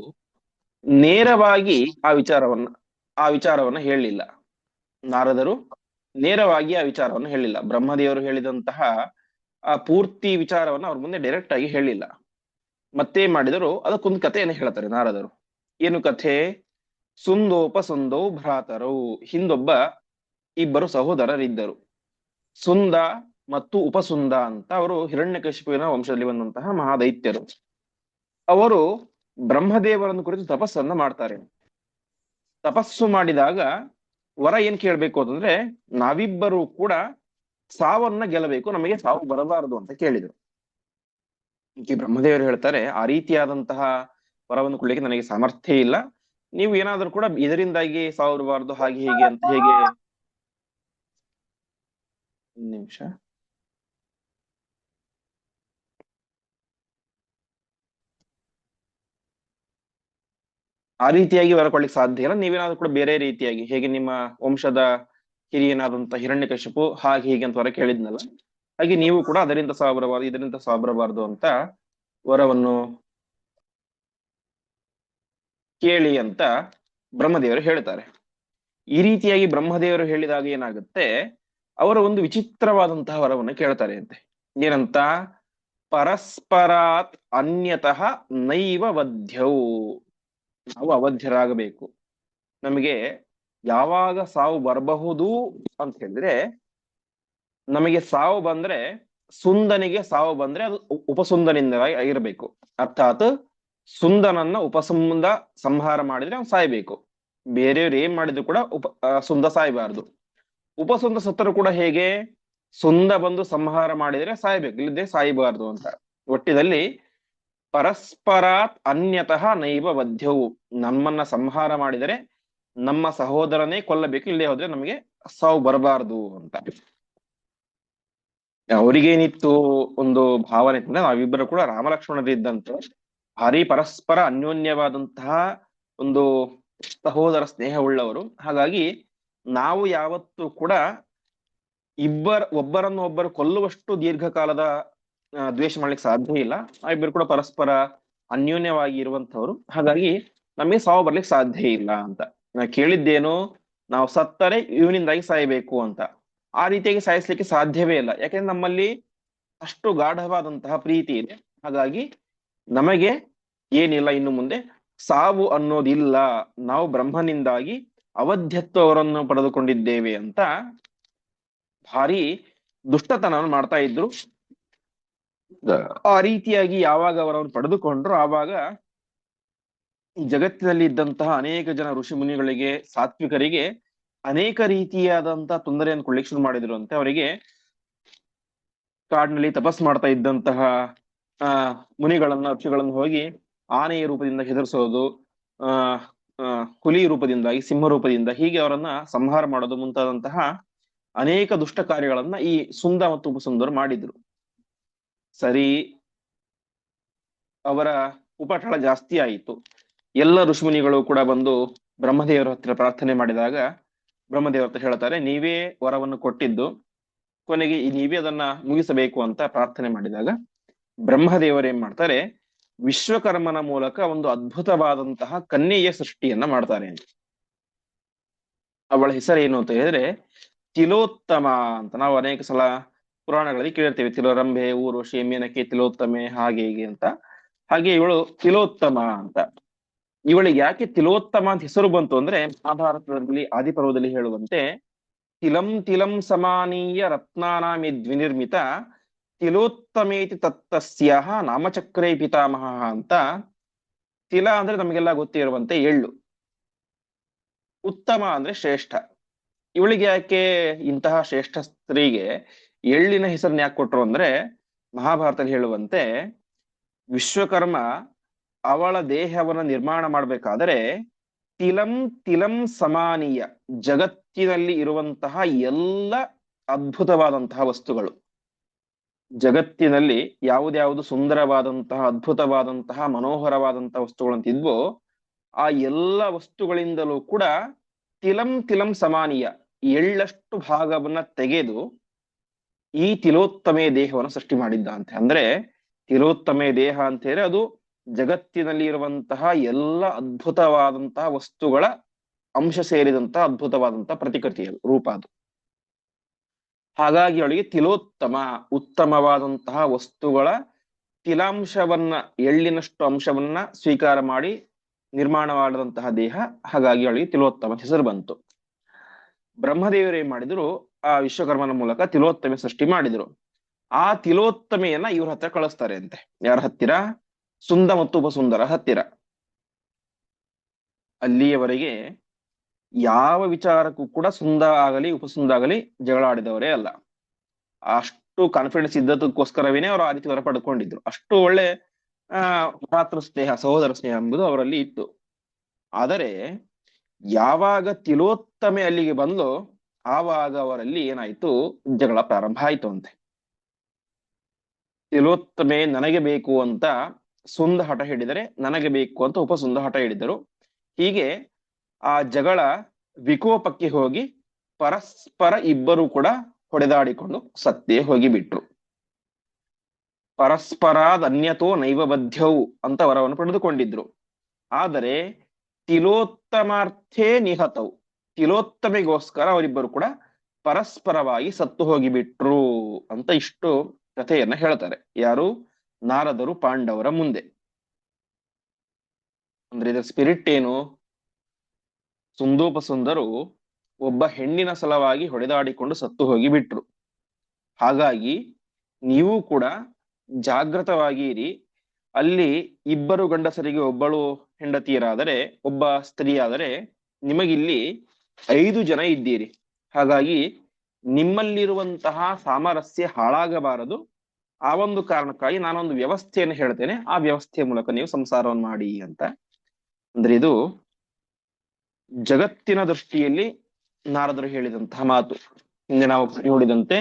ನೇರವಾಗಿ ಆ ವಿಚಾರವನ್ನ ಹೇಳಲಿಲ್ಲ. ನಾರದರು ನೇರವಾಗಿ ಆ ವಿಚಾರವನ್ನು ಹೇಳಿಲ್ಲ. ಬ್ರಹ್ಮದೇವರು ಹೇಳಿದಂತಹ ಆ ಪೂರ್ತಿ ವಿಚಾರವನ್ನು ಅವ್ರ ಮುಂದೆ ಡೈರೆಕ್ಟ್ ಆಗಿ ಹೇಳಿಲ್ಲ. ಮತ್ತೆ ಮಾಡಿದರು, ಅದಕ್ಕೊಂದು ಕಥೆಯನ್ನು ಹೇಳ್ತಾರೆ ನಾರದರು. ಏನು ಕಥೆ? ಸುಂದೋಪಸುಂದೌ ಭ್ರಾತರೌ. ಹಿಂದೊಬ್ಬ ಇಬ್ಬರು ಸಹೋದರರಿದ್ದರು, ಸುಂದ ಮತ್ತು ಉಪಸುಂದ ಅಂತ. ಅವರು ಹಿರಣ್ಯಕಶಿಪುವಿನ ವಂಶದಲ್ಲಿ ಬಂದಂತಹ ಮಹಾದೈತ್ಯರು. ಅವರು ಬ್ರಹ್ಮದೇವರನ್ನು ಕುರಿತು ತಪಸ್ಸನ್ನ ಮಾಡ್ತಾರೆ. ತಪಸ್ಸು ಮಾಡಿದಾಗ ವರ ಏನ್ ಕೇಳ್ಬೇಕು ಅಂತಂದ್ರೆ, ನಾವಿಬ್ಬರು ಕೂಡ ಸಾವನ್ನ ಗೆಲ್ಲಬೇಕು, ನಮಗೆ ಸಾವು ಬರಬಾರದು ಅಂತ ಕೇಳಿದರು. ಈ ಬ್ರಹ್ಮದೇವರು ಹೇಳ್ತಾರೆ, ಆ ರೀತಿಯಾದಂತಹ ವರವನ್ನು ಕೊಡ್ಲಿಕ್ಕೆ ನನಗೆ ಸಾಮರ್ಥ್ಯ ಇಲ್ಲ. ನೀವು ಏನಾದ್ರೂ ಕೂಡ ಇದರಿಂದಾಗಿ ಸಾವು ಬರಬಾರದು ಹಾಗೆ ಹೀಗೆ ಅಂತ. ಹೇಗೆ? ಒಂದು ನಿಮಿಷ. ಆ ರೀತಿಯಾಗಿ ವರ ಕೊಡ್ಲಿಕ್ಕೆ ಸಾಧ್ಯ ಇಲ್ಲ. ನೀವೇನಾದ್ರೂ ಕೂಡ ಬೇರೆ ರೀತಿಯಾಗಿ, ಹೇಗೆ ನಿಮ್ಮ ವಂಶದ ಹಿರಿಯನಾದಂತಹ ಹಿರಣ್ಯಕಶಿಪು ಹಾಗೆ ಹೀಗೆ ಅಂತ ವರ ಕೇಳಿದ್ನಲ್ಲ, ಹಾಗೆ ನೀವು ಕೂಡ ಅದರಿಂದ ಸಾವು ಬರಬಾರದು, ಇದರಿಂದ ಸಾವು ಬರಬಾರದು ಅಂತ ವರವನ್ನು ಕೇಳಿ ಅಂತ ಬ್ರಹ್ಮದೇವರು ಹೇಳ್ತಾರೆ. ಈ ರೀತಿಯಾಗಿ ಬ್ರಹ್ಮದೇವರು ಹೇಳಿದಾಗ ಏನಾಗುತ್ತೆ, ಅವರ ಒಂದು ವಿಚಿತ್ರವಾದಂತಹ ವರವನ್ನು ಕೇಳ್ತಾರೆ ಅಂತೆ. ಏನಂತ? ಪರಸ್ಪರಾತ್ ಅನ್ಯತಃ ನೈವ ವಧ್ಯೌ. ನಾವು ಅವಧ್ಯರಾಗಬೇಕು. ನಮಗೆ ಯಾವಾಗ ಸಾವು ಬರಬಹುದು ಅಂತ ಹೇಳಿದ್ರೆ, ನಮಗೆ ಸಾವು ಬಂದ್ರೆ, ಸುಂದನಿಗೆ ಸಾವು ಬಂದ್ರೆ ಅದು ಉಪಸುಂದನಿಂದ ಇರಬೇಕು. ಅರ್ಥಾತ್ ಸುಂದನನ್ನ ಉಪಸುಂದ ಸಂಹಾರ ಮಾಡಿದ್ರೆ ಅವ್ನು ಸಾಯ್ಬೇಕು. ಬೇರೆಯವ್ರು ಏನ್ ಮಾಡಿದ್ರು ಕೂಡ ಸುಂದ ಸಾಯ್ಬಾರ್ದು. ಉಪಸುಂದ ಸತ್ತರು ಕೂಡ ಹೇಗೆ? ಸುಂದ ಬಂದು ಸಂಹಾರ ಮಾಡಿದ್ರೆ ಸಾಯ್ಬೇಕು, ಇಲ್ಲದೆ ಸಾಯ್ಬಾರ್ದು ಅಂತ. ಒಟ್ಟಿನಲ್ಲಿ ಪರಸ್ಪರಾತ್ ಅನ್ಯತಃ ನೈವ ವಧ್ಯವು. ನಮ್ಮನ್ನ ಸಂಹಾರ ಮಾಡಿದರೆ ನಮ್ಮ ಸಹೋದರನೇ ಕೊಲ್ಲಬೇಕು, ಇಲ್ಲದೆ ಹೋದ್ರೆ ನಮಗೆ ಸಾವು ಬರಬಾರದು ಅಂತ. ಅವರಿಗೇನಿತ್ತು ಒಂದು ಭಾವನೆ ಅಂತಂದ್ರೆ, ನಾವಿಬ್ಬರು ಕೂಡ ರಾಮಲಕ್ಷ್ಮಣರಿದ್ದಂತೆ ಭಾರಿ ಪರಸ್ಪರ ಅನ್ಯೋನ್ಯವಾದಂತಹ ಒಂದು ಸಹೋದರ ಸ್ನೇಹ ಉಳ್ಳವರು. ಹಾಗಾಗಿ ನಾವು ಯಾವತ್ತೂ ಕೂಡ ಒಬ್ಬರನ್ನು ಒಬ್ಬರು ಕೊಲ್ಲುವಷ್ಟು ದೀರ್ಘಕಾಲದ ದ್ವೇಷ ಮಾಡ್ಲಿಕ್ಕೆ ಸಾಧ್ಯ ಇಲ್ಲ. ನಾವಿಬ್ಬರು ಕೂಡ ಪರಸ್ಪರ ಅನ್ಯೋನ್ಯವಾಗಿ ಇರುವಂತವ್ರು. ಹಾಗಾಗಿ ನಮಗೆ ಸಾವು ಬರ್ಲಿಕ್ಕೆ ಸಾಧ್ಯ ಇಲ್ಲ ಅಂತ. ನಾ ಕೇಳಿದ್ದೇನು, ನಾವು ಸತ್ತರೆ ಇವನಿಂದಾಗಿ ಸಾಯಬೇಕು ಅಂತ. ಆ ರೀತಿಯಾಗಿ ಸಾಯಿಸ್ಲಿಕ್ಕೆ ಸಾಧ್ಯವೇ ಇಲ್ಲ, ಯಾಕೆಂದ್ರೆ ನಮ್ಮಲ್ಲಿ ಅಷ್ಟು ಗಾಢವಾದಂತಹ ಪ್ರೀತಿ ಇದೆ. ಹಾಗಾಗಿ ನಮಗೆ ಏನಿಲ್ಲ, ಇನ್ನು ಮುಂದೆ ಸಾವು ಅನ್ನೋದಿಲ್ಲ, ನಾವು ಬ್ರಹ್ಮನಿಂದಾಗಿ ಅವಧ್ಯತ್ವವರನ್ನು ಪಡೆದುಕೊಂಡಿದ್ದೇವೆ ಅಂತ ಭಾರಿ ದುಷ್ಟತನವನ್ನು ಮಾಡ್ತಾ ಇದ್ರು. ಆ ರೀತಿಯಾಗಿ ಯಾವಾಗ ಅವರನ್ನು ಪಡೆದುಕೊಂಡ್ರು ಆವಾಗ ಈ ಜಗತ್ತಿನಲ್ಲಿ ಇದ್ದಂತಹ ಅನೇಕ ಜನ ಋಷಿ ಮುನಿಗಳಿಗೆ, ಸಾತ್ವಿಕರಿಗೆ ಅನೇಕ ರೀತಿಯಾದಂತಹ ತೊಂದರೆಯನ್ನು ಕೊಡ್ಲಿಕ್ಕೆ ಶುರು ಮಾಡಿದ್ರು ಅಂತೆ. ಅವರಿಗೆ ಕಾಡಿನಲ್ಲಿ ತಪಸ್ ಮಾಡ್ತಾ ಇದ್ದಂತಹ ಆ ಮುನಿಗಳನ್ನ, ಋಷಿಗಳನ್ನು ಹೋಗಿ ಆನೆಯ ರೂಪದಿಂದ ಹೆದರಿಸೋದು, ಆ ಹುಲಿ ರೂಪದಿಂದಾಗಿ, ಸಿಂಹ ರೂಪದಿಂದ ಹೀಗೆ ಅವರನ್ನ ಸಂಹಾರ ಮಾಡೋದು ಮುಂತಾದಂತಹ ಅನೇಕ ದುಷ್ಟ ಕಾರ್ಯಗಳನ್ನ ಈ ಸುಂದ ಮತ್ತು ಉಪಸುಂದರ ಮಾಡಿದ್ರು. ಸರಿ, ಅವರ ಉಪಟಳ ಜಾಸ್ತಿ ಆಯಿತು. ಎಲ್ಲ ಋಷಿಮುನಿಗಳು ಕೂಡ ಬಂದು ಬ್ರಹ್ಮದೇವರ ಹತ್ರ ಪ್ರಾರ್ಥನೆ ಮಾಡಿದಾಗ ಬ್ರಹ್ಮದೇವರ ಹತ್ರ ಹೇಳ್ತಾರೆ, ನೀವೇ ವರವನ್ನು ಕೊಟ್ಟಿದ್ದು, ಕೊನೆಗೆ ನೀವೇ ಅದನ್ನ ಮುಗಿಸಬೇಕು ಅಂತ ಪ್ರಾರ್ಥನೆ ಮಾಡಿದಾಗ ಬ್ರಹ್ಮದೇವರು ಏನ್ ಮಾಡ್ತಾರೆ, ವಿಶ್ವಕರ್ಮನ ಮೂಲಕ ಒಂದು ಅದ್ಭುತವಾದಂತಹ ಕನ್ಯೆಯ ಸೃಷ್ಟಿಯನ್ನ ಮಾಡ್ತಾರೆ. ಅವಳ ಹೆಸರು ಏನು ಅಂತ ಹೇಳಿದ್ರೆ ತಿಲೋತ್ತಮ ಅಂತ. ನಾವು ಅನೇಕ ಸಲ ಪುರಾಣಗಳಲ್ಲಿ ಕೇಳಿರ್ತೇವೆ, ತಿಲೋರಂಭೆ, ಊರ್ವಶಿ, ಮೇನಕೆ, ತಿಲೋತ್ತಮೆ, ಹಾಗೆ ಹೀಗೆ ಅಂತ. ಹಾಗೆ ಇವಳು ತಿಲೋತ್ತಮ ಅಂತ. ಇವಳಿಗೆ ಯಾಕೆ ತಿಲೋತ್ತಮ ಅಂತ ಹೆಸರು ಬಂತು ಅಂದ್ರೆ, ಮಹಾಭಾರತದಲ್ಲಿ ಆದಿಪರ್ವದಲ್ಲಿ ಹೇಳುವಂತೆ, ತಿಲಂ ತಿಲಂ ಸಮಾನೀಯ ರತ್ನಾನಾಮಿ ದ್ವಿನಿರ್ಮಿತ ತಿಲೋತ್ತಮೇತಿ ತತ್ತಸ್ಯ ನಾಮಚಕ್ರೇ ಪಿತಾಮಹ ಅಂತ. ತಿಲ ಅಂದ್ರೆ ನಮಗೆಲ್ಲ ಗೊತ್ತಿರುವಂತೆ ಎಳ್ಳು, ಉತ್ತಮ ಅಂದ್ರೆ ಶ್ರೇಷ್ಠ. ಇವಳಿಗೆ ಯಾಕೆ ಇಂತಹ ಶ್ರೇಷ್ಠ ಸ್ತ್ರೀಗೆ ಎಳ್ಳಿನ ಹೆಸರನ್ನ ಯಾಕೆ ಕೊಟ್ರು ಅಂದ್ರೆ, ಮಹಾಭಾರತದಲ್ಲಿ ಹೇಳುವಂತೆ ವಿಶ್ವಕರ್ಮ ಅವಳ ದೇಹವನ್ನ ನಿರ್ಮಾಣ ಮಾಡ್ಬೇಕಾದ್ರೆ ತಿಲಂ ತಿಲಂ ಸಮಾನೀಯ, ಜಗತ್ತಿನಲ್ಲಿ ಇರುವಂತಹ ಎಲ್ಲ ಅದ್ಭುತವಾದಂತಹ ವಸ್ತುಗಳು, ಜಗತ್ತಿನಲ್ಲಿ ಯಾವುದ್ಯಾವುದು ಸುಂದರವಾದಂತಹ, ಅದ್ಭುತವಾದಂತಹ, ಮನೋಹರವಾದಂತಹ ವಸ್ತುಗಳಂತಿದ್ವೋ ಆ ಎಲ್ಲ ವಸ್ತುಗಳಿಂದಲೂ ಕೂಡ ತಿಲಂ ತಿಲಂ ಸಮಾನೀಯ, ಎಳ್ಳಷ್ಟು ಭಾಗವನ್ನ ತೆಗೆದು ಈ ತಿಲೋತ್ತಮೆ ದೇಹವನ್ನು ಸೃಷ್ಟಿ ಮಾಡಿದ್ದಂತೆ. ಅಂದ್ರೆ ತಿಲೋತ್ತಮೆ ದೇಹ ಅಂತ ಹೇಳಿದ್ರೆ ಅದು ಜಗತ್ತಿನಲ್ಲಿ ಇರುವಂತಹ ಎಲ್ಲ ಅದ್ಭುತವಾದಂತಹ ವಸ್ತುಗಳ ಅಂಶ ಸೇರಿದಂತಹ ಅದ್ಭುತವಾದಂತಹ ಪ್ರತಿಕೃತಿಯ ರೂಪ ಅದು. ಹಾಗಾಗಿ ಅವಳಿಗೆ ತಿಲೋತ್ತಮ, ಉತ್ತಮವಾದಂತಹ ವಸ್ತುಗಳ ತಿಲಾಂಶವನ್ನ, ಎಳ್ಳಿನಷ್ಟು ಅಂಶವನ್ನ ಸ್ವೀಕಾರ ಮಾಡಿ ನಿರ್ಮಾಣ ಮಾಡಿದಂತಹ ದೇಹ. ಹಾಗಾಗಿ ಅವಳಿಗೆ ತಿಲೋತ್ತಮ ಹೆಸರು ಬಂತು. ಬ್ರಹ್ಮದೇವರು ಏನ್ ಮಾಡಿದ್ರು, ಆ ವಿಶ್ವಕರ್ಮನ ಮೂಲಕ ತಿಲೋತ್ತಮೆ ಸೃಷ್ಟಿ ಮಾಡಿದ್ರು. ಆ ತಿಲೋತ್ತಮೆಯನ್ನ ಇವ್ರ ಹತ್ರ ಕಳಿಸ್ತಾರೆ ಅಂತೆ. ಯಾರ ಹತ್ತಿರ? ಸುಂದ ಮತ್ತು ಉಪಸುಂದರ ಹತ್ತಿರ. ಅಲ್ಲಿಯವರೆಗೆ ಯಾವ ವಿಚಾರಕ್ಕೂ ಕೂಡ ಸುಂದ ಆಗಲಿ ಉಪಸುಂದ ಆಗಲಿ ಜಗಳ ಆಡಿದವರೇ ಅಲ್ಲ. ಅಷ್ಟು ಕಾನ್ಫಿಡೆನ್ಸ್ ಇದ್ದದಕ್ಕೋಸ್ಕರವೇನೆ ಅವರು ಆ ರೀತಿ ವರ ಪಡ್ಕೊಂಡಿದ್ರು. ಅಷ್ಟು ಒಳ್ಳೆ ಮಾತೃ ಸ್ನೇಹ, ಸಹೋದರ ಸ್ನೇಹ ಎಂಬುದು ಅವರಲ್ಲಿ ಇತ್ತು. ಆದರೆ ಯಾವಾಗ ತಿಲೋತ್ತಮೆ ಅಲ್ಲಿಗೆ ಬಂದು ಆವಾಗ ಅವರಲ್ಲಿ ಏನಾಯ್ತು, ಜಗಳ ಪ್ರಾರಂಭ ಆಯ್ತು ಅಂತೆ. ತಿಲೋತ್ತಮೆ ನನಗೆ ಬೇಕು ಅಂತ ಸುಂದ ಹಠ ಹಿಡಿದರೆ, ನನಗೆ ಬೇಕು ಅಂತ ಉಪಸುಂದ ಹಠ ಹಿಡಿದರು. ಹೀಗೆ ಆ ಜಗಳ ವಿಕೋಪಕ್ಕೆ ಹೋಗಿ ಪರಸ್ಪರ ಇಬ್ಬರು ಕೂಡ ಹೊಡೆದಾಡಿಕೊಂಡು ಸತ್ತೇ ಹೋಗಿಬಿಟ್ರು. ಪರಸ್ಪರಾದನ್ಯತೋ ನೈವ ಬದ್ಧವು ಅಂತ ವರವನ್ನು ಪಡೆದುಕೊಂಡಿದ್ರು. ಆದರೆ ತಿಲೋತ್ತಮಾರ್ಥೇ ನಿಹತವು, ತಿಲೋತ್ತಮೆಗೋಸ್ಕರ ಅವರಿಬ್ಬರು ಕೂಡ ಪರಸ್ಪರವಾಗಿ ಸತ್ತು ಹೋಗಿಬಿಟ್ರು ಅಂತ ಇಷ್ಟು ಕಥೆಯನ್ನ ಹೇಳ್ತಾರೆ. ಯಾರು? ನಾರದರು ಪಾಂಡವರ ಮುಂದೆ. ಅಂದ್ರೆ ಇದರ ಸ್ಪಿರಿಟ್ ಏನು? ಸುಂದೋಪಸುಂದರು ಒಬ್ಬ ಹೆಣ್ಣಿನ ಸಲವಾಗಿ ಹೊಡೆದಾಡಿಕೊಂಡು ಸತ್ತು ಹೋಗಿ ಬಿಟ್ರು. ಹಾಗಾಗಿ ನೀವು ಕೂಡ ಜಾಗೃತವಾಗಿ ಇರಿ. ಅಲ್ಲಿ ಇಬ್ಬರು ಗಂಡಸರಿಗೆ ಒಬ್ಬಳು ಹೆಂಡತಿಯರಾದರೆ, ಒಬ್ಬ ಸ್ತ್ರೀಯಾದರೆ, ನಿಮಗಿಲ್ಲಿ 5 ಜನ ಇದ್ದೀರಿ. ಹಾಗಾಗಿ ನಿಮ್ಮಲ್ಲಿರುವಂತಹ ಸಾಮರಸ್ಯ ಹಾಳಾಗಬಾರದು. ಆ ಒಂದು ಕಾರಣಕ್ಕಾಗಿ ನಾನೊಂದು ವ್ಯವಸ್ಥೆಯನ್ನು ಹೇಳ್ತೇನೆ, ಆ ವ್ಯವಸ್ಥೆಯ ಮೂಲಕ ನೀವು ಸಂಸಾರವನ್ನು ಮಾಡಿ ಅಂತ. ಅಂದ್ರೆ ಇದು ಜಗತ್ತಿನ ದೃಷ್ಟಿಯಲ್ಲಿ ನಾರದರು ಹೇಳಿದಂತಹ ಮಾತು. ಹಿಂದೆ ನಾವು ನೋಡಿದಂತೆ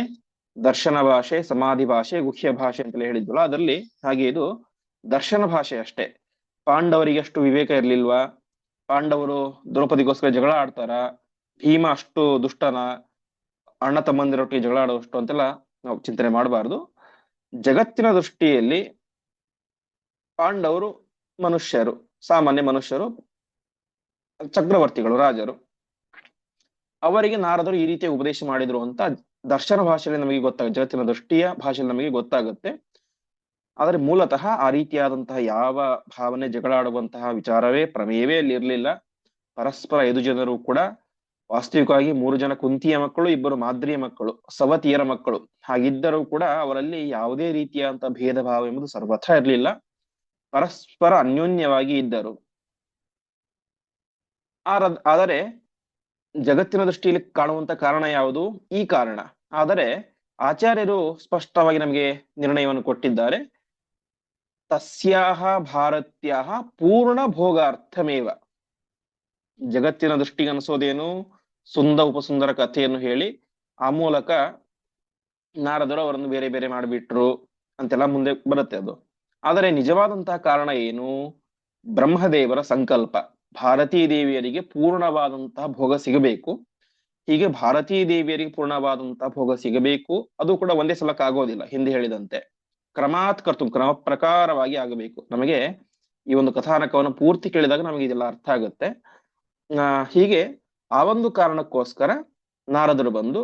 ದರ್ಶನ ಭಾಷೆ, ಸಮಾಧಿ ಭಾಷೆ, ಗುಹ್ಯ ಭಾಷೆ ಅಂತಲೇ ಹೇಳಿದ್ವಲ್ಲ, ಅದರಲ್ಲಿ ಹಾಗೆ ಇದು ದರ್ಶನ ಭಾಷೆ ಅಷ್ಟೇ. ಪಾಂಡವರಿಗೆ ಅಷ್ಟು ವಿವೇಕ ಇರ್ಲಿಲ್ವಾ? ಪಾಂಡವರು ದ್ರೌಪದಿಗೋಸ್ಕರ ಜಗಳ ಆಡ್ತಾರ? ಭೀಮ ಅಷ್ಟು ದುಷ್ಟನ? ಅಣ್ಣ ತಮ್ಮಂದಿರೊಟ್ಟಿಗೆ ಜಗಳ ಆಡುವಷ್ಟು ಅಂತೆಲ್ಲ ನಾವು ಚಿಂತನೆ ಮಾಡಬಾರ್ದು. ಜಗತ್ತಿನ ದೃಷ್ಟಿಯಲ್ಲಿ ಪಾಂಡವರು ಮನುಷ್ಯರು, ಸಾಮಾನ್ಯ ಮನುಷ್ಯರು, ಚಕ್ರವರ್ತಿಗಳು, ರಾಜರು. ಅವರಿಗೆ ನಾರದರು ಈ ರೀತಿಯ ಉಪದೇಶ ಮಾಡಿದ್ರು ಅಂತ ದರ್ಶನ ಭಾಷೆಯಲ್ಲಿ ನಮಗೆ ಗೊತ್ತಾಗುತ್ತೆ, ಜಗತ್ತಿನ ದೃಷ್ಟಿಯ ಭಾಷೆಯಲ್ಲಿ ನಮಗೆ ಗೊತ್ತಾಗುತ್ತೆ. ಆದರೆ ಮೂಲತಃ ಆ ರೀತಿಯಾದಂತಹ ಯಾವ ಭಾವನೆ, ಜಗಳ ಆಡುವಂತಹ ವಿಚಾರವೇ, ಪ್ರಮೇಯವೇ ಅಲ್ಲಿ ಇರಲಿಲ್ಲ. ಪರಸ್ಪರ 5 ಜನರು ಕೂಡ ವಾಸ್ತವಿಕವಾಗಿ 3 ಜನ ಕುಂತಿಯ ಮಕ್ಕಳು, 2 ಮಾದ್ರಿಯ ಮಕ್ಕಳು, ಸವತಿಯರ ಮಕ್ಕಳು. ಹಾಗಿದ್ದರೂ ಕೂಡ ಅವರಲ್ಲಿ ಯಾವುದೇ ರೀತಿಯಾದಂತಹ ಭೇದ ಭಾವ ಎಂಬುದು ಸರ್ವಥಾ ಇರಲಿಲ್ಲ. ಪರಸ್ಪರ ಅನ್ಯೋನ್ಯವಾಗಿ ಇದ್ದರು. ಆದರೆ ಜಗತ್ತಿನ ದೃಷ್ಟಿಯಲ್ಲಿ ಕಾಣುವಂತ ಕಾರಣ ಯಾವುದು? ಈ ಕಾರಣ. ಆದರೆ ಆಚಾರ್ಯರು ಸ್ಪಷ್ಟವಾಗಿ ನಮಗೆ ನಿರ್ಣಯವನ್ನು ಕೊಟ್ಟಿದ್ದಾರೆ. ತಸ್ಯಾಹ ಭಾರತ್ಯಾಹ ಪೂರ್ಣ ಭೋಗಾರ್ಥಮೇವ. ಜಗತ್ತಿನ ದೃಷ್ಟಿಗೆ ಅನಿಸೋದೇನು? ಉಪಸುಂದರ ಕಥೆಯನ್ನು ಹೇಳಿ ಆ ಮೂಲಕ ನಾರದರು ಅವರನ್ನು ಬೇರೆ ಬೇರೆ ಮಾಡಿಬಿಟ್ರು ಅಂತೆಲ್ಲ ಮುಂದೆ ಬರುತ್ತೆ ಅದು. ಆದರೆ ನಿಜವಾದಂತಹ ಕಾರಣ ಏನು? ಬ್ರಹ್ಮದೇವರ ಸಂಕಲ್ಪ. ಭಾರತೀ ದೇವಿಯರಿಗೆ ಪೂರ್ಣವಾದಂತಹ ಭೋಗ ಸಿಗಬೇಕು. ಹೀಗೆ ಭಾರತೀ ದೇವಿಯರಿಗೆ ಪೂರ್ಣವಾದಂತಹ ಭೋಗ ಸಿಗಬೇಕು. ಅದು ಕೂಡ ಒಂದೇ ಸಲಕ್ಕಾಗೋದಿಲ್ಲ. ಹಿಂದೆ ಹೇಳಿದಂತೆ ಕ್ರಮಾತ್ ಕ್ರಮ ಪ್ರಕಾರವಾಗಿ ಆಗಬೇಕು. ನಮಗೆ ಈ ಒಂದು ಕಥಾನಕವನ್ನು ಪೂರ್ತಿ ಕೇಳಿದಾಗ ನಮಗೆ ಇದೆಲ್ಲ ಅರ್ಥ ಆಗುತ್ತೆ. ಹೀಗೆ ಆ ಒಂದು ಕಾರಣಕ್ಕೋಸ್ಕರ ನಾರದರು ಬಂದು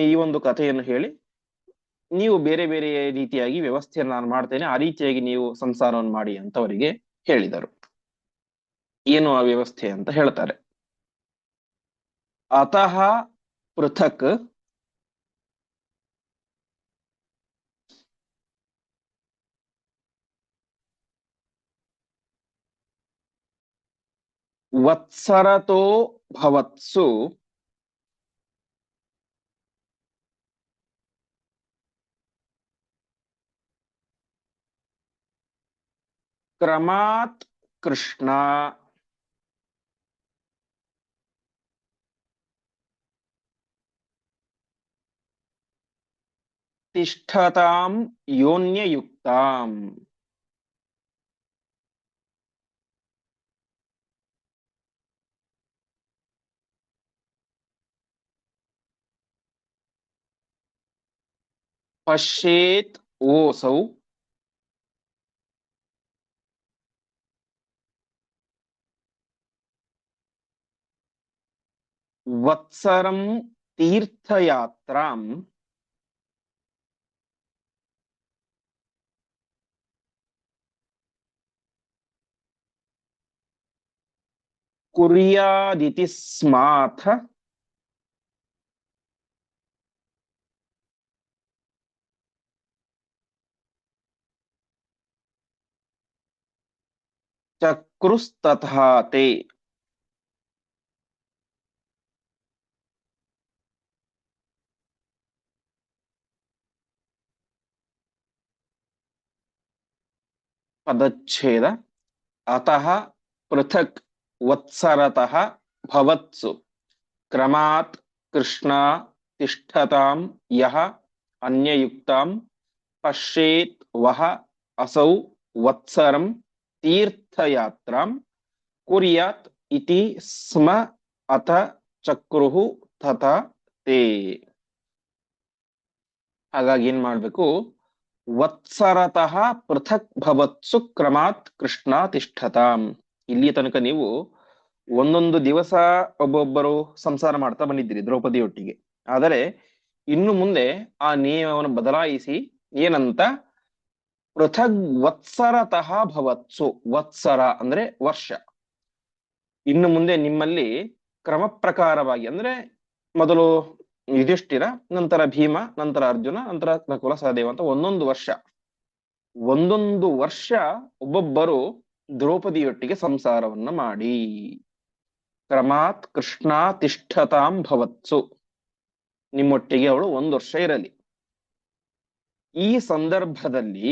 ಈ ಒಂದು ಕಥೆಯನ್ನು ಹೇಳಿ, ನೀವು ಬೇರೆ ಬೇರೆ ರೀತಿಯಾಗಿ ವ್ಯವಸ್ಥೆಯನ್ನು ನಾನು ಮಾಡ್ತೇನೆ, ಆ ರೀತಿಯಾಗಿ ನೀವು ಸಂಸಾರವನ್ನು ಮಾಡಿ ಅಂತ ಅವರಿಗೆ ಹೇಳಿದರು. ಏನು ಆ ವ್ಯವಸ್ಥೆ ಅಂತ ಹೇಳ್ತಾರೆ. ಅತಃ ಪೃಥಕ್ ವತ್ಸರತೋ ಭವತ್ಸು ಕ್ರಮಾತ್ ಕೃಷ್ಣ ತಿಷ್ಠತಾಂ ಯೋನ್ಯಯುಕ್ತಾಂ. ಪಶ್ಯೇತ್ ಓಸೌ ವತ್ಸರಂ ತೀರ್ಥಯಾತ್ರಾಂ ಕುರ್ಯಾದಿತಿ ಸ್ಮಾಥ ಚಕ್ರುಸ್ತಥಾ ತೇ. ಪದಚ್ಛೇದ. ಅತಃ ಪೃಥಕ್ ವತ್ಸರತಃ ಭವತ್ಸು ಕ್ರಮಾತ್ ಕೃಷ್ಣ ತಿಷ್ಠತಾಂ ಯಃ ಅನ್ಯಯುಕ್ತಾಂ ಪಶ್ಯೇತ್ ವಹ ಅಸೌ ವತ್ಸರಂ ತೀರ್ಥಯಾತ್ರಾಂ ಕುರ್ಯಾತ್ ಇತಿ ಸ್ಮ ಅಥ ಚಕ್ರುಹು ತಥಾ ತೇ. ಹಾಗಾಗಿ ಏನ್ ಮಾಡ್ಬೇಕು? ವತ್ಸರತಃ ಪೃಥಕ್ ಭವತ್ಸು ಕ್ರಮಾತ್ ಕೃಷ್ಣ ತಿಷ್ಠತಾಂ. ಇಲ್ಲಿ ತನಕ ನೀವು ಒಂದೊಂದು ದಿವಸ ಒಬ್ಬೊಬ್ಬರು ಸಂಸಾರ ಮಾಡ್ತಾ ಬಂದಿದ್ದೀರಿ ದ್ರೌಪದಿಯೊಟ್ಟಿಗೆ. ಆದರೆ ಇನ್ನು ಮುಂದೆ ಆ ನಿಯಮವನ್ನು ಬದಲಾಯಿಸಿ ಏನಂತ? ಪೃಥಗ್ ವತ್ಸರತಃ ಭವತ್ಸು. ವತ್ಸರ ಅಂದ್ರೆ ವರ್ಷ. ಇನ್ನು ಮುಂದೆ ನಿಮ್ಮಲ್ಲಿ ಕ್ರಮ ಪ್ರಕಾರವಾಗಿ, ಅಂದ್ರೆ ಮೊದಲು ಯುಧಿಷ್ಠಿರ, ನಂತರ ಭೀಮ, ನಂತರ ಅರ್ಜುನ, ನಂತರ ನಕುಲ ಸಹದೇವ ಅಂತ ಒಂದೊಂದು ವರ್ಷ ಒಬ್ಬೊಬ್ಬರು ದ್ರೌಪದಿಯೊಟ್ಟಿಗೆ ಸಂಸಾರವನ್ನ ಮಾಡಿ. ಕ್ರಮಾತ್ ಕೃಷ್ಣ ತಿಷ್ಠತಾಂ ಭವತ್ಸು. ನಿಮ್ಮೊಟ್ಟಿಗೆ ಅವಳು 1 ವರ್ಷ ಇರಲಿ. ಈ ಸಂದರ್ಭದಲ್ಲಿ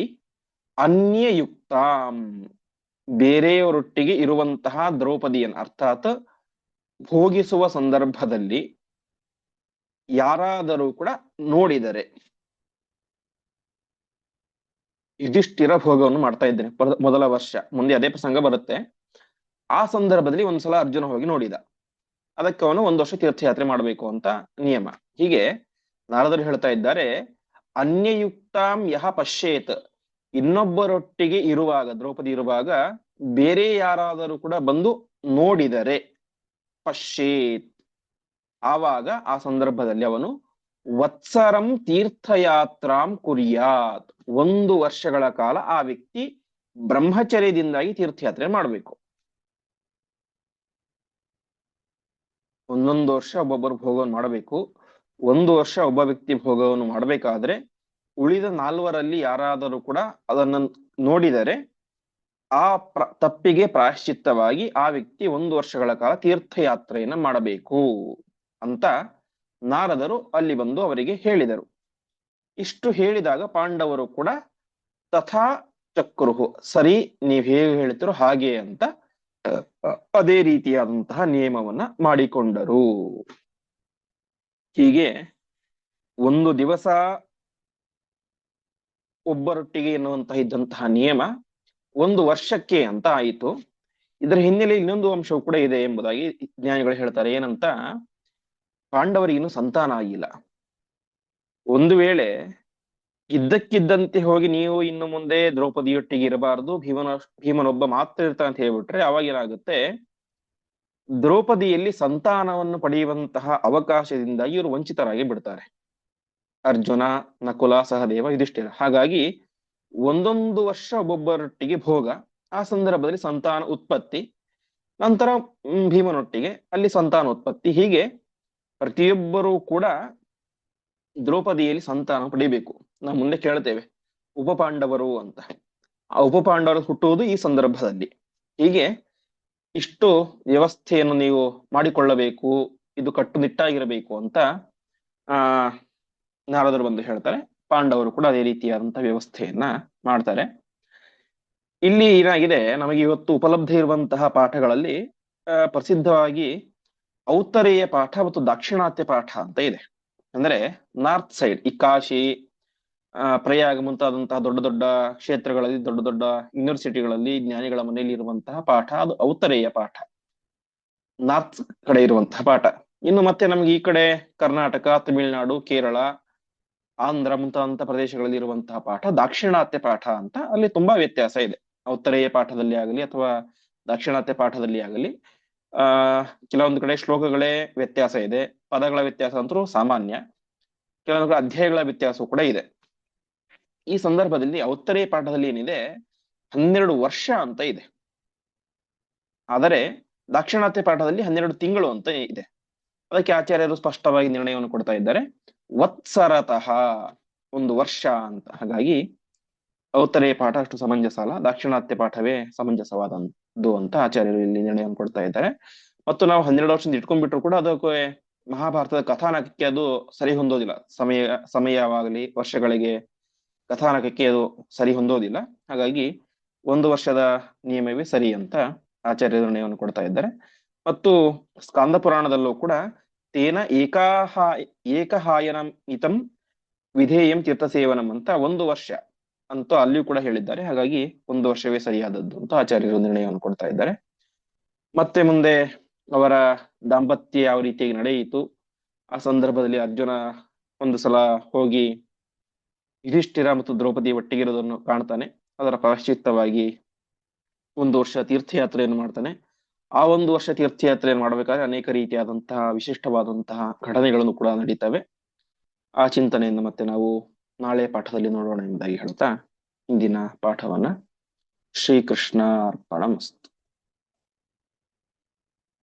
ಅನ್ಯಯುಕ್ತಾಂ, ಬೇರೆಯವರೊಟ್ಟಿಗೆ ಇರುವಂತಹ ದ್ರೌಪದಿಯನ್ನು ಅರ್ಥಾತ್ ಭೋಗಿಸುವ ಸಂದರ್ಭದಲ್ಲಿ ಯಾರಾದರೂ ಕೂಡ ನೋಡಿದರೆ, ಯುಧಿಷ್ಠಿರ ಭೋಗವನ್ನು ಮಾಡ್ತಾ ಇದ್ದೇನೆ ಮೊದಲ ವರ್ಷ, ಮುಂದೆ ಅದೇ ಪ್ರಸಂಗ ಬರುತ್ತೆ. ಆ ಸಂದರ್ಭದಲ್ಲಿ ಒಂದ್ಸಲ ಅರ್ಜುನ ಹೋಗಿ ನೋಡಿದ. ಅದಕ್ಕೆ ಅವನು 1 ವರ್ಷ ತೀರ್ಥಯಾತ್ರೆ ಮಾಡಬೇಕು ಅಂತ ನಿಯಮ. ಹೀಗೆ ನಾರದರು ಹೇಳ್ತಾ ಇದ್ದಾರೆ, ಅನ್ಯಯುಕ್ತಾಂ ಯಹ ಪಶ್ಯೇತ್. ಇನ್ನೊಬ್ಬರೊಟ್ಟಿಗೆ ಇರುವಾಗ, ದ್ರೌಪದಿ ಇರುವಾಗ ಬೇರೆ ಯಾರಾದರೂ ಕೂಡ ಬಂದು ನೋಡಿದರೆ, ಪಶ್ಯೇತ್, ಆವಾಗ ಆ ಸಂದರ್ಭದಲ್ಲಿ ಅವನು ವತ್ಸರಂ ತೀರ್ಥಯಾತ್ರಾಂ ಕುರ್ಯಾತ್. 1 ವರ್ಷಗಳ ಕಾಲ ಆ ವ್ಯಕ್ತಿ ಬ್ರಹ್ಮಚರ್ಯದಿಂದಾಗಿ ತೀರ್ಥಯಾತ್ರೆ ಮಾಡಬೇಕು. ಒಂದೊಂದು ವರ್ಷ ಒಬ್ಬೊಬ್ಬರು ಭೋಗವನ್ನು ಮಾಡಬೇಕು. ಒಂದು ವರ್ಷ ಒಬ್ಬ ವ್ಯಕ್ತಿ ಭೋಗವನ್ನು ಮಾಡಬೇಕಾದ್ರೆ ಉಳಿದ 4 ಯಾರಾದರೂ ಕೂಡ ಅದನ್ನು ನೋಡಿದರೆ ಆ ತಪ್ಪಿಗೆ ಪ್ರಾಯಶ್ಚಿತ್ತವಾಗಿ ಆ ವ್ಯಕ್ತಿ 1 ವರ್ಷಗಳ ಕಾಲ ತೀರ್ಥಯಾತ್ರೆಯನ್ನ ಮಾಡಬೇಕು ಅಂತ ನಾರದರು ಅಲ್ಲಿ ಬಂದು ಅವರಿಗೆ ಹೇಳಿದರು. ಇಷ್ಟು ಹೇಳಿದಾಗ ಪಾಂಡವರು ಕೂಡ ತಥಾ ಚಕ್ರುಹು, ಸರಿ ನೀವ್ ಹೇಗೆ ಹೇಳ್ತಿರೋ ಹಾಗೆ ಅಂತ ಅದೇ ರೀತಿಯಾದಂತಹ ನಿಯಮವನ್ನ ಮಾಡಿಕೊಂಡರು. ಹೀಗೆ ಒಂದು ದಿವಸ ಒಬ್ಬರೊಟ್ಟಿಗೆ ಎನ್ನುವಂತಹ ಇದ್ದಂತಹ ನಿಯಮ 1 ವರ್ಷಕ್ಕೆ ಅಂತ ಆಯಿತು. ಇದರ ಹಿನ್ನೆಲೆ ಇನ್ನೊಂದು ಅಂಶವು ಕೂಡ ಇದೆ ಎಂಬುದಾಗಿ ಜ್ಞಾನಿಗಳು ಹೇಳ್ತಾರೆ. ಏನಂತ, ಪಾಂಡವರಿಗಿನ್ನು ಸಂತಾನ ಆಗಿಲ್ಲ. ಒಂದು ವೇಳೆ ಇದ್ದಕ್ಕಿದ್ದಂತೆ ಹೋಗಿ ನೀವು ಇನ್ನು ಮುಂದೆ ದ್ರೌಪದಿಯೊಟ್ಟಿಗೆ ಇರಬಾರದು, ಭೀಮನೊಬ್ಬ ಮಾತ್ರ ಇರ್ತಾನೆ ಅಂತ ಹೇಳ್ಬಿಟ್ರೆ ಅವಾಗ ಏನಾಗುತ್ತೆ, ದ್ರೌಪದಿಯಲ್ಲಿ ಸಂತಾನವನ್ನು ಪಡೆಯುವಂತಹ ಅವಕಾಶದಿಂದ ಇವರು ವಂಚಿತರಾಗಿ ಬಿಡ್ತಾರೆ. ಅರ್ಜುನ, ನಕುಲ, ಸಹದೇವ, ಯುಧಿಷ್ಠಿರ. ಹಾಗಾಗಿ 1 ವರ್ಷ ಒಬ್ಬೊಬ್ಬರೊಟ್ಟಿಗೆ ಭೋಗ, ಆ ಸಂದರ್ಭದಲ್ಲಿ ಸಂತಾನ ಉತ್ಪತ್ತಿ, ನಂತರ ಭೀಮನೊಟ್ಟಿಗೆ ಅಲ್ಲಿ ಸಂತಾನ ಉತ್ಪತ್ತಿ. ಹೀಗೆ ಪ್ರತಿಯೊಬ್ಬರೂ ಕೂಡ ದ್ರೌಪದಿಯಲ್ಲಿ ಸಂತಾನ ಪಡಿಬೇಕು. ನಾವು ಮುಂದೆ ಕೇಳ್ತೇವೆ ಉಪಪಾಂಡವರು ಅಂತ. ಆ ಉಪಪಾಂಡವರು ಹುಟ್ಟುವುದು ಈ ಸಂದರ್ಭದಲ್ಲಿ. ಹೀಗೆ ಇಷ್ಟು ವ್ಯವಸ್ಥೆಯನ್ನು ನೀವು ಮಾಡಿಕೊಳ್ಳಬೇಕು, ಇದು ಕಟ್ಟುನಿಟ್ಟಾಗಿರಬೇಕು ಅಂತ ನಾರದರು ಬಂದು ಹೇಳ್ತಾರೆ. ಪಾಂಡವರು ಕೂಡ ಅದೇ ರೀತಿಯಾದಂತಹ ವ್ಯವಸ್ಥೆಯನ್ನ ಮಾಡ್ತಾರೆ. ಇಲ್ಲಿ ಏನಾಗಿದೆ, ನಮಗೆ ಇವತ್ತು ಉಪಲಬ್ಧ ಇರುವಂತಹ ಪಾಠಗಳಲ್ಲಿ ಪ್ರಸಿದ್ಧವಾಗಿ ಔತ್ತರೇಯ ಪಾಠ ಮತ್ತು ದಾಕ್ಷಿಣಾತ್ಯ ಪಾಠ ಅಂತ ಇದೆ. ಅಂದ್ರೆ ನಾರ್ತ್ ಸೈಡ್, ಈ ಕಾಶಿ, ಪ್ರಯಾಗ ಮುಂತಾದಂತಹ ದೊಡ್ಡ ದೊಡ್ಡ ಕ್ಷೇತ್ರಗಳಲ್ಲಿ, ದೊಡ್ಡ ದೊಡ್ಡ ಯೂನಿವರ್ಸಿಟಿಗಳಲ್ಲಿ ಜ್ಞಾನಿಗಳ ಮನೆಯಲ್ಲಿ ಇರುವಂತಹ ಪಾಠ, ಅದು ಔತ್ತರೇಯ ಪಾಠ, ನಾರ್ತ್ ಕಡೆ ಇರುವಂತಹ ಪಾಠ. ಇನ್ನು ಮತ್ತೆ ನಮ್ಗೆ ಈ ಕಡೆ ಕರ್ನಾಟಕ, ತಮಿಳುನಾಡು, ಕೇರಳ, ಆಂಧ್ರ ಮುಂತಾದಂತಹ ಪ್ರದೇಶಗಳಲ್ಲಿ ಇರುವಂತಹ ಪಾಠ ದಾಕ್ಷಿಣಾತ್ಯ ಪಾಠ ಅಂತ. ಅಲ್ಲಿ ತುಂಬಾ ವ್ಯತ್ಯಾಸ ಇದೆ. ಔತ್ತರೇಯ ಪಾಠದಲ್ಲಿ ಆಗಲಿ ಅಥವಾ ದಾಕ್ಷಿಣಾತ್ಯ ಪಾಠದಲ್ಲಿ ಆಗಲಿ ಕೆಲವೊಂದು ಕಡೆ ಶ್ಲೋಕಗಳೇ ವ್ಯತ್ಯಾಸ ಇದೆ, ಪದಗಳ ವ್ಯತ್ಯಾಸ ಅಂತೂ ಸಾಮಾನ್ಯ, ಕೆಲವೊಂದು ಕಡೆ ಅಧ್ಯಾಯಗಳ ವ್ಯತ್ಯಾಸ ಕೂಡ ಇದೆ. ಈ ಸಂದರ್ಭದಲ್ಲಿ ಔತ್ತರೇಯ ಪಾಠದಲ್ಲಿ ಏನಿದೆ, 12 ವರ್ಷ ಅಂತ ಇದೆ. ಆದರೆ ದಾಕ್ಷಿಣಾತ್ಯ ಪಾಠದಲ್ಲಿ 12 ತಿಂಗಳು ಅಂತ ಇದೆ. ಅದಕ್ಕೆ ಆಚಾರ್ಯರು ಸ್ಪಷ್ಟವಾಗಿ ನಿರ್ಣಯವನ್ನು ಕೊಡ್ತಾ ಇದ್ದಾರೆ, ವತ್ಸರತಃ, 1 ವರ್ಷ ಅಂತ. ಹಾಗಾಗಿ ಔತ್ತರೇಯ ಪಾಠ ಅಷ್ಟು ಸಮಂಜಸ ಅಲ್ಲ, ದಾಕ್ಷಿಣಾತ್ಯ ಪಾಠವೇ ಸಮಂಜಸವಾದದ್ದು ಅಂತ ಆಚಾರ್ಯರು ಇಲ್ಲಿ ನಿರ್ಣಯವನ್ನು ಕೊಡ್ತಾ ಇದ್ದಾರೆ. ಮತ್ತು ನಾವು 12 ವರ್ಷದಿಂದ ಇಟ್ಕೊಂಡ್ಬಿಟ್ರು ಕೂಡ ಅದಕ್ಕೆ ಮಹಾಭಾರತದ ಕಥಾನಕಕ್ಕೆ ಅದು ಸರಿ ಹೊಂದೋದಿಲ್ಲ. ಸಮಯವಾಗಲಿ ವರ್ಷಗಳಿಗೆ ಕಥಾನಕಕ್ಕೆ ಅದು ಸರಿ ಹೊಂದೋದಿಲ್ಲ. ಹಾಗಾಗಿ 1 ವರ್ಷದ ನಿಯಮವೇ ಸರಿ ಅಂತ ಆಚಾರ್ಯ ನಿರ್ಣಯವನ್ನು ಕೊಡ್ತಾ ಇದ್ದಾರೆ. ಮತ್ತು ಸ್ಕಾಂದ ಪುರಾಣದಲ್ಲೂ ಕೂಡ ತೇನ ಏಕಹಾಯನಂ ಇತಂ ವಿಧೇಯಂ ತೀರ್ಥಸೇವನಂ ಅಂತ 1 ವರ್ಷ ಅಂತೂ ಅಲ್ಲಿಯೂ ಕೂಡ ಹೇಳಿದ್ದಾರೆ. ಹಾಗಾಗಿ 1 ವರ್ಷವೇ ಸರಿಯಾದದ್ದು ಅಂತ ಆಚಾರ್ಯರು ನಿರ್ಣಯವನ್ನು ಕೊಡ್ತಾ ಇದ್ದಾರೆ. ಮತ್ತೆ ಮುಂದೆ ಅವರ ದಾಂಪತ್ಯ ಯಾವ ರೀತಿಯಾಗಿ ನಡೆಯಿತು, ಆ ಸಂದರ್ಭದಲ್ಲಿ ಅರ್ಜುನ ಒಂದು ಸಲ ಹೋಗಿ ಯುಧಿಷ್ಠಿರ ಮತ್ತು ದ್ರೌಪದಿ ಒಟ್ಟಿಗಿರೋದನ್ನು ಕಾಣ್ತಾನೆ. ಅದರ ಪ್ರಾಯಶ್ಚಿತ್ತವಾಗಿ 1 ವರ್ಷ ತೀರ್ಥಯಾತ್ರೆಯನ್ನು ಮಾಡ್ತಾನೆ. ಆ 1 ವರ್ಷ ತೀರ್ಥಯಾತ್ರೆಯನ್ನು ಮಾಡಬೇಕಾದ್ರೆ ಅನೇಕ ರೀತಿಯಾದಂತಹ ವಿಶಿಷ್ಟವಾದಂತಹ ಘಟನೆಗಳನ್ನು ಕೂಡ ನಡೀತವೆ. ಆ ಚಿಂತನೆಯನ್ನು ಮತ್ತೆ ನಾವು ನಾಳೆ ಪಾಠದಲ್ಲಿ ನೋಡೋಣ ಎಂಬುದಾಗಿ ಹೇಳ್ತಾ ಇಂದಿನ ಪಾಠವನ್ನ ಶ್ರೀಕೃಷ್ಣ ಅರ್ಪಣಮಸ್ತು.